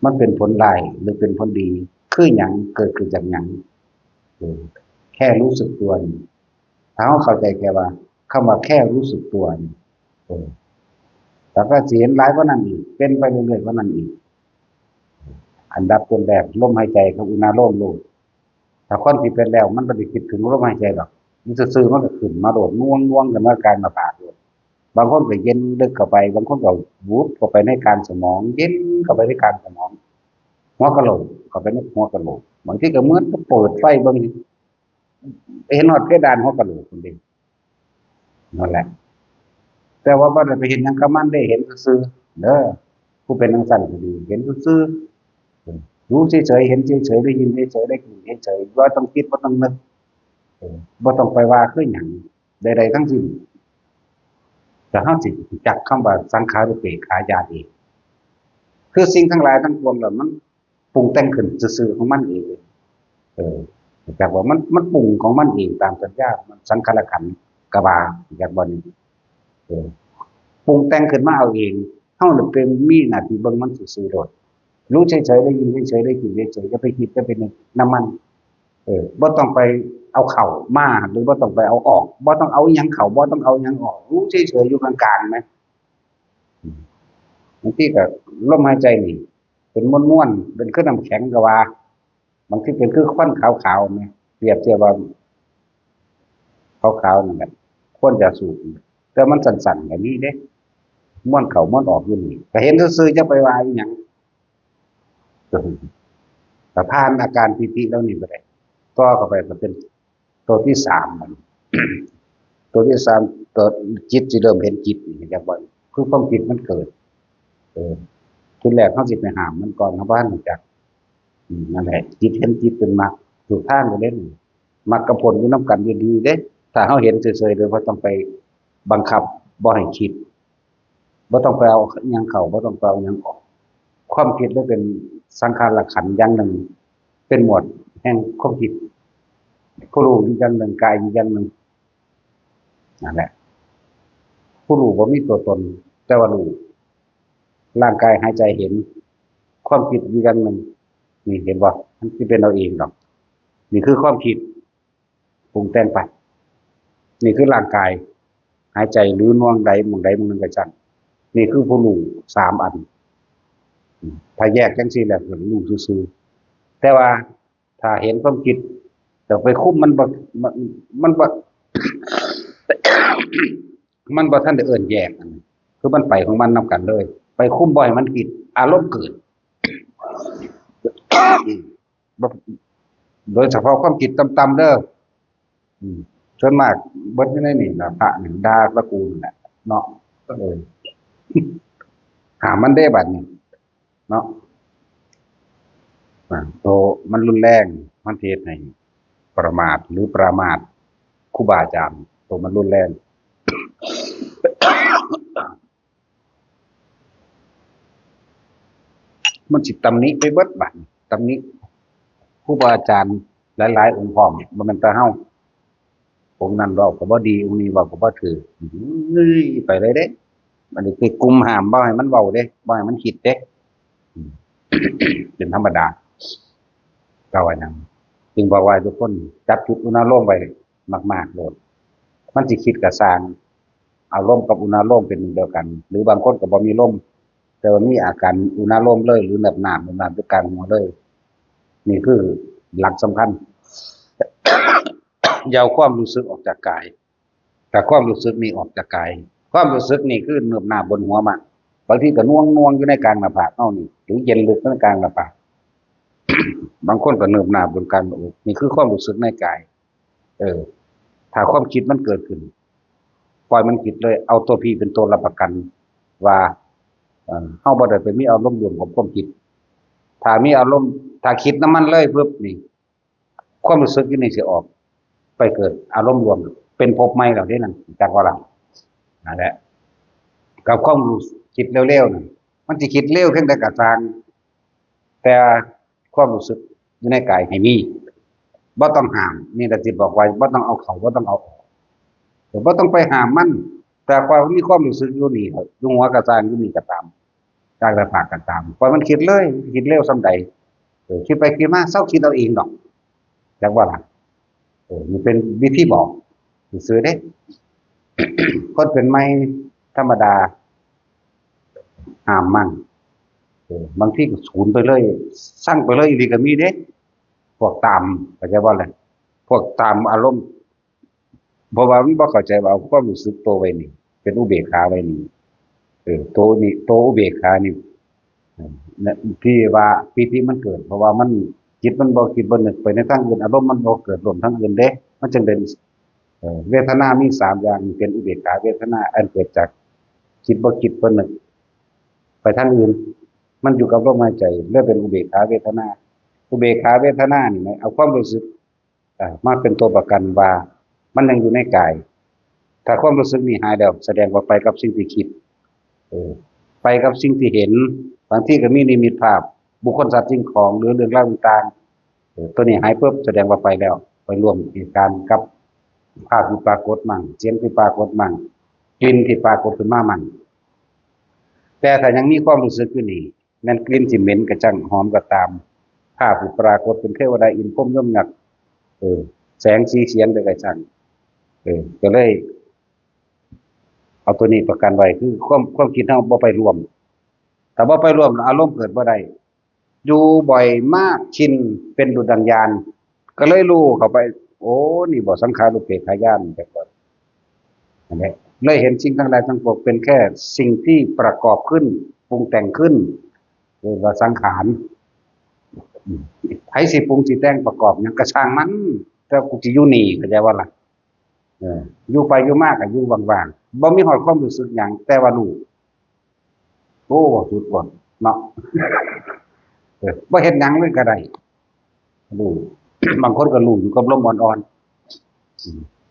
มันเป็นผลร้ายหรือเป็นผลดีคือหยังเกิดขึ้นจากหยังเออแค่รู้สึกตัวนี่ถ้าเราเข้าใจแค่ว่าคำว่าแค่รู้สึกตัวนี่เออแล้วก็สิเห็นหลายกว่านั้นอีกเป็นไปเรื่อยๆกว่านั้นอีกอันดับต้นแรกลมหายใจกับอุณาโลมโลดถ้าคนที่เป็นแล้วมันบ่ได้คิดถึงลมหายใจหรอกมันซื่อๆมันก็ขึ้นมาโดดง่วงๆกันมากลางหน้าผากโดดบางคนก็เย็นลึกเข้าไปบางคนก็วูบเข้าไปในกลางสมองเย็นเข้าไปในกลางสมองหัวกะโหลกเข้าไปในหัวกะโหลกบางทีก็เหมือนกับเปิดไฟเบิ่งเห็นฮอดเพดานหัวกะโหลกพุ่นเด้นั่นแหละแต่ว่าบ่ได้ไปเห็นหยังกับมันได้เห็นซื่อๆเด้อผู้เป็นจังซั่นก็ดีเห็นซื่อๆรู้เฉยๆเห็นเฉยๆได้ยินเฉยๆได้กลิ่นเฉยๆบ่ต้องคิดบ่ต้องนึกบ่ต้องไปว่าคือหยังใดๆทั้งสิ้นแต่เฮาสิรู้จักคำว่าสังขารุปเปกขายานเองคือสิ่งทั้งหลายทั้งปวงแล้วมันปรุงแต่งขึ้นซื่อๆของมันเองเออจากว่ามันปรุงของมันเองตามสัญญามันสังขารขันธ์กว่าจากบ่นี้เออปรุงแต่งขึ้นมาเอาเองเฮาน่ะเป็นมีหน้าที่เบิ่งมันซื่อๆโดดรู้เฉยๆได้ยินเฉยๆได้กลิ่นเฉยๆอย่าไปคิดอย่าไปนึกน้ำมันบ่ต้องไปเอาเข้ามาหรือบ่ต้องไปเอาออกบ่ต้องเอาอิหยังเข้าบ่ต้องเอาอิหยังออกรู้เฉยๆอยู่กลางๆแหมบางทีก็ลมหายใจนี่เป็นม้วนๆเป็นคือน้ำแข็งก็ว่าบางทีเป็นคือควันขาวๆแหมเปรียบเทียบว่าขาวๆนั่นแหละควรจะสูบแต่มันสั่นๆแบบนี้เด้ม้วนเข้าม้วนออกอยู่นี่ก็เห็นซื่อๆจะไปว่าอีหยังก็ผ่านอาการปิติแล้วนี่บ่ได้ต่อเข้าไปก็เป็นตัวที่3มัน ตัวที่3ตัวจิตสิเริ่มเห็นจิตนี่จักบ่คือความคิดมันเกิดทีแรกเฮาสิไปห้ามมันก่อนเฮาบ่ทันรู้จักนั่นแหละจิตเห็นจิตเป็นมรรคถูกทางก็เด้นี่มรรคกับผลอยู่นำกันดีๆเด้ถ้าเฮาเห็นเฉยๆโดยบ่ต้องไปบังคับบ่ให้คิดบ่ต้องไปเอาอิหยังเข้าบ่ต้องไปเอาอิหยังออกความคิดมันเป็นสังขารขันธ์อย่างหนึ่งเป็นหมวดแห่งความคิดผู้รู้อีกอย่างหนึ่งกายอีกอย่างหนึ่งนั่นแหละผู้รู้บ่มีตัวตนแต่ว่ารู้ร่างกายหายใจเห็นความคิดอีกอย่างหนึ่งนี่เห็นบ่มันสิเป็นเอาเองดอกนี่คือความคิดปรุงแต่งไปนี่คือร่างกายหายใจหรือน่วงใดหม่องใดหม่องหนึ่งก็จั่งนี่คือผู้รู้3อันถ้าแยกจังซี่แล้วก็รู้ซื่อๆแต่ว่าถ้าเห็นความคิดแต่ไปคุมมันบ่มันบ่ มันบ่ทันได้เอิ้นแยกอันนี้คือมันไปของมันนำกันเลยไปคุมบ่ให้มันคิดอารมณ์เกิดบ่โดยเฉพาะความคิดต่ำๆเด้อส่วนมากเบิดอยู่ในนี่ล่ะพระนี่ด่าตระกูลนั่นแหละเนาะห้ามมันเด้บัดนี้เนาะโตมันรุนแรงมันสิเฮ็ดให้ประมาทหรือประมาทครูบาอาจารย์โตมันรุนแรงมันสิตำหนิไปเบิดบัดนี้ตำหนิครูบาอาจารย์หลายๆองค์พร้อมบ่แม่นแต่เฮาองค์นั้นเว้าก็บ่ดีองค์นี้เว้าก็บ่ถูกไปเลยเด้อันนี้คือกลุ่มห้ามบ่ให้มันเว้าเด้บ่ให้มันคิดเด้อืม เป็นธรรมดาก็ว่าหยังจึงบอกว่าทุกคนจับจุดอุณาโลมไว้มากๆโลดมันสิคิดก็สร้างอารมณ์กับอุณาโลมเป็นอันเดียวกันหรือบางคนก็บ่มีลมแต่ว่ามีอาการอุณาโลมเลยหรือแบบน้ำอยู่กลางหัวเลยนี่คือหลักสำคัญ อย่าเอาความรู้สึกออกจากกายแต่ความรู้สึกนี่ออกจากกายความรู้สึกนี่คือเนิบหน้าบนหัวมันบางทีก็น่วงอยู่ในกลางหน้าผากเฮานี่หรือเย็นลึกในกลางหน้าผาก บางคนก็เนิบหน้าบนกลางหน้าอกนี่คือความรู้สึกในกายเออถ้าความคิดมันเกิดขึ้นปล่อยมันคิดเลยเอาตัวพี่เป็นตัวรับประกันว่า เฮาบ่ได้ไปมีอารมณ์ร่วมกับความคิดถ้ามีอารมณ์ถ้าคิดน้ำมันเลยปึ๊บนี่ความรู้สึกอยู่นี่สิออกไปเกิดอารมณ์รวมเป็นภพใหม่แล้วเด้นั่นจักว่าล่ะนั่นแหละกับความรู้คิดเร็วๆนั่นมันสิคิดเร็วเพียงใดก็ตามแต่ความรู้สึกอยู่ในกายให้มีบ่ต้องห้ามนี่ล่ะสิบอกว่าบ่ต้องเอาเข้าบ่ต้องเอาออกบ่ต้องไปห้ามมันแต่ความมีความรู้สึกอยู่นี่อยู่หัวก็ตามอยู่นี่ก็ตามกายและปากก็ตามปล่อยมันคิดเลยคิดเร็วส่ำใดคิดไปคิดมาเซาคิดเอาเองดอกจักว่าล่ะมันเป็นวิธีบอกซื่อๆเด้ คนเป็นไม่ธรรมดาห้ามมันบางทีก็ศูนย์ไปเลยสั่งไปเลยอีหลีก็มีเด้พวกตามเข้าใจบ่ล่ะพวกตามอารมณ์เพราะว่ามันบ่เข้าใจว่าเอาความรู้สึกตัวไว้นี่เป็นอุเบกขาไว้นี่ตัวนี้ตัวอุเบกขานี่นะที่ว่าปีติมันเกิดเพราะว่ามันจิตมันบ่คิดบ่นึกไปในทางอื่นอารมณ์มันบ่เกิดรวมทั้งอื่นเด้มันจึงเป็นเวทนามี3อย่างเป็นอุเบกขาเวทนาอันเกิดจากคิดบ่คิดบ่นึกไปทางอื่นมันอยู่กับลมหายใจเรียกเป็นอุเบกขาเวทนาอุเบกขาเวทนานี่ไหมเอาความรู้สึกมาเป็นตัวประกันว่ามันยังอยู่ในกายถ้าความรู้สึกนี้หายแล้วแสดงว่าไปกับสิ่งที่คิดไปกับสิ่งที่เห็นบางที่ก็มีนิมิตภาพบุคคลสัตว์สิ่งของหรือเรื่องราวต่างๆตัวนี้หายปุ๊บแสดงว่าไปแล้วไปร่วมเหตุการณ์กับภาพที่ปรากฏมั่งเสียงที่ปรากฏมั่งกลิ่นที่ปรากฏขึ้นมามั่งแต่ถ้ายังมีความรู้สึกอยู่นี่นั่นกลิ่นสิเหม็นกระจังหอมก็ตามภาพที่ปรากฏเป็นเทวดาอินทร์พรหมยมยักษ์แสงสีเสียงใดก็ช่างก็เลยเอาตัวนี้ประกันไว้คือความคิดเฮาบ่ไปร่วมถ้าบ่ไปร่วมอารมณ์เกิดบ่ได้อยู่บ่อยมากชินเป็นดุจดังยานก็เลยรู้เข้าไปโอ้นี่บ่สังขารอุเบกขายานแต่ก่อนนั่นแหละเลยเห็นสิ่งทั้งหลายทั้งปวงเป็นแค่สิ่งที่ประกอบขึ้นปรุงแต่งขึ้นเรียกว่าสังขารไผสิปรุงสิแต่งประกอบหยังก็ช่างมันแต่กูสิอยู่นี่เข้าใจว่าล่ะอยู่ไปอยู่มากก็อยู่ว่างๆบ่มีฮอดความรู้สึกหยังแต่ว่ารู้โอ้สุดบ่เนาะบ่เฮ็ดหยังเลยก็ได้รู้ บางคนก็รู้อยู่กับลมอ่อน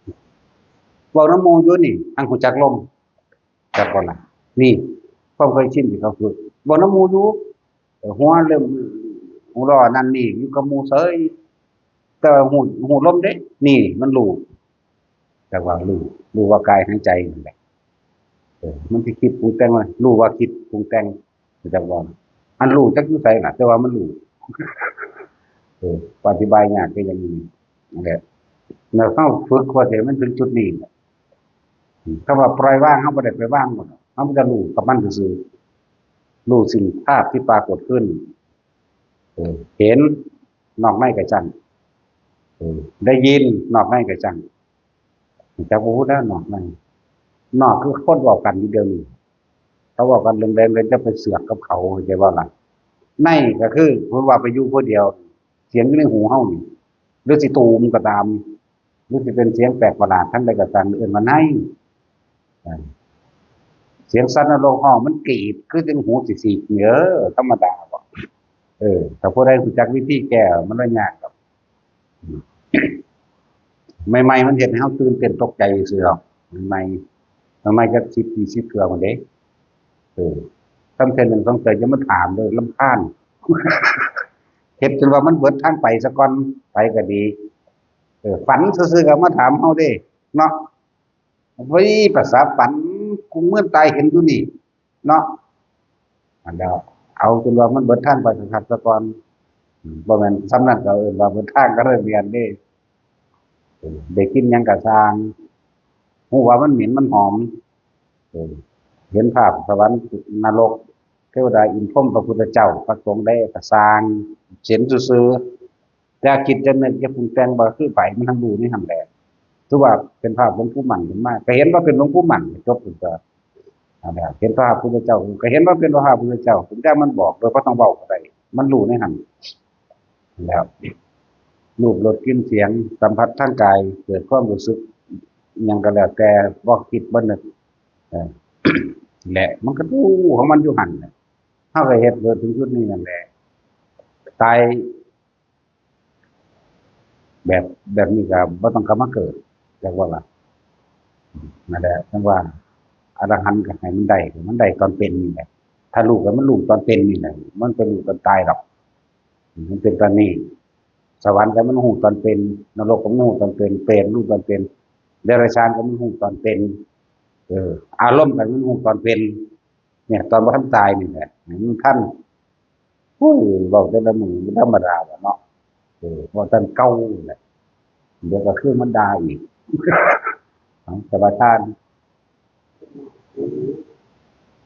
ๆเว้านำหมู่อยู่นี่อังรู้จักลมจักบ่ล่ะนี่ความเคยชินที่เขาฝึกเว้านำหมู่อยู่หัวเริ่มหัวเร้อนั่นนี่อยู่กับหมู่เฉยแต่ว่าหูลมเด้นี่มันรู้แต่ว่ารู้ว่ากายหายใจนั่นแหละมันสิคิดปรุงแต่งว่ารู้ว่าคิดปรุงแต่งจักว่าอันรู้จักอยู่ไสล่ะแต่ว่ามันรู้อธิบายยากคืออย่างนี้นั่นแหละแล้วเฮาฝึกว่าให้มันถึงจุดนี้ถ้าว่าปล่อยวางเฮาบ่ได้ไปวางหมดเฮาจะรู้กับมันซื่อๆรู้สิ่งภาพที่ปรากฏขึ้นเห็นนอกในก็จังได้ยินนอกในก็จังจักบ่ฮู้แล้วนอกในนอกคือคนเว้ากันอยู่เดียวนี้เขาเว้ากันแรงๆเลยจะไปเสือกกับเขาเข้าใจบ่ล่ะในก็คือเพิ่นว่าไปอยู่ผู้เดียวเสียงอยู่ในหูเฮานี่หรือสิตูมก็ตามหรือสิเป็นเสียงแปลกประหลาดทั้งใดก็ตามเอิ้นว่าในเสียงสัตว์นรกฮ้องมันกรีดคือจังหูสิสีกเหนือธรรมดาบ่ถ้าผู้ใดรู้จักวิธีแก้มันบ่ยากดอกใหม่ๆมันเฮ็ดให้เฮาตื่นเต้นตกใจซื่อดอกใหม่ๆใหม่ๆก็10 20เทื่อพุ่นเด้ทำเทื่อหนึ่ง2เทื่ออย่ามาถามเด้อรำคาญเฮ็ดจนว่ามันเบิดทางไปซะก่อนไปก็ดีฝันซื่อๆก็มาถามเฮาเด้เนาะเฮ้ยภาษาฝันกูเหมือนตายเห็นอยู่นี่เนาะอันแล้วเอาจนว่ามันเบิดทางไปครับซะก่อนบ่แม่นส่ำนั้นก็เอิ้นว่าเบิดทางก็เริ่มเรียนเด้ได้กินหยังก็สร้างฮู้ว่ามันเหม็นมันหอมเห็นภาพสวรรค์นรกเทวดาอินทร์พรหมพระพุทธเจ้าพระสงฆ์ได้ก็สร้างเห็นซื่อๆแต่คิดจะนึกจะปรุงแต่งบ่คือไปมันทั้งรู้นี่หั่นแหละถือว่าเป็นภาพหลวงปู่หมั่นขึ้นมาก็เห็นว่าเป็นหลวงปู่หมั่นจบพุ่นก็นั่นแหละเห็นภาพพระพุทธเจ้าก็เห็นว่าเป็นภาพพระพุทธเจ้าถึงแต่มันบอกโดยบ่ต้องเว้าก็ได้มันรู้ในหั่นแล้วรูปรสกลิ่นเสียงสัมผัสทางกายเกิดความรู้สึกหยังก็แล้วแต่บ่คิดบ่นึก แหละมันก็รู้ของมันอยู่หั่นแหละเฮาก็เฮ็ดเบิดถึงจุดนี้นั่นแหละตายแบบแบบนี้ก็บ่ต้องกลับมาเกิดจักว่าล่ะนั่นแหละจังว่าอรหันต์ก็ให้มันได้ตอนเป็นนี่แหละถ้ารู้ก็มันรู้ตอนเป็นนี่แหละมันไปรู้ตอนตายดอกมันเป็นตอนนี้สวรรค์ก็มันรู้ตอนเป็นนรกก็มันรู้ตอนเป็นเปรตรู้ตอนเป็นเดรัจฉานก็มันรู้ตอนเป็นอารมณ์ก็มันรู้ตอนเป็นเนี่ยตอนบ่ทันตายนี่แหละมันทันโอ้ยเว้าแต่ละมื้อมันธรรมดาล่ะเนาะบ่ทันเก่านี่แหละเดี๋ยวก็คือมันด่าอีก ของสมปทาน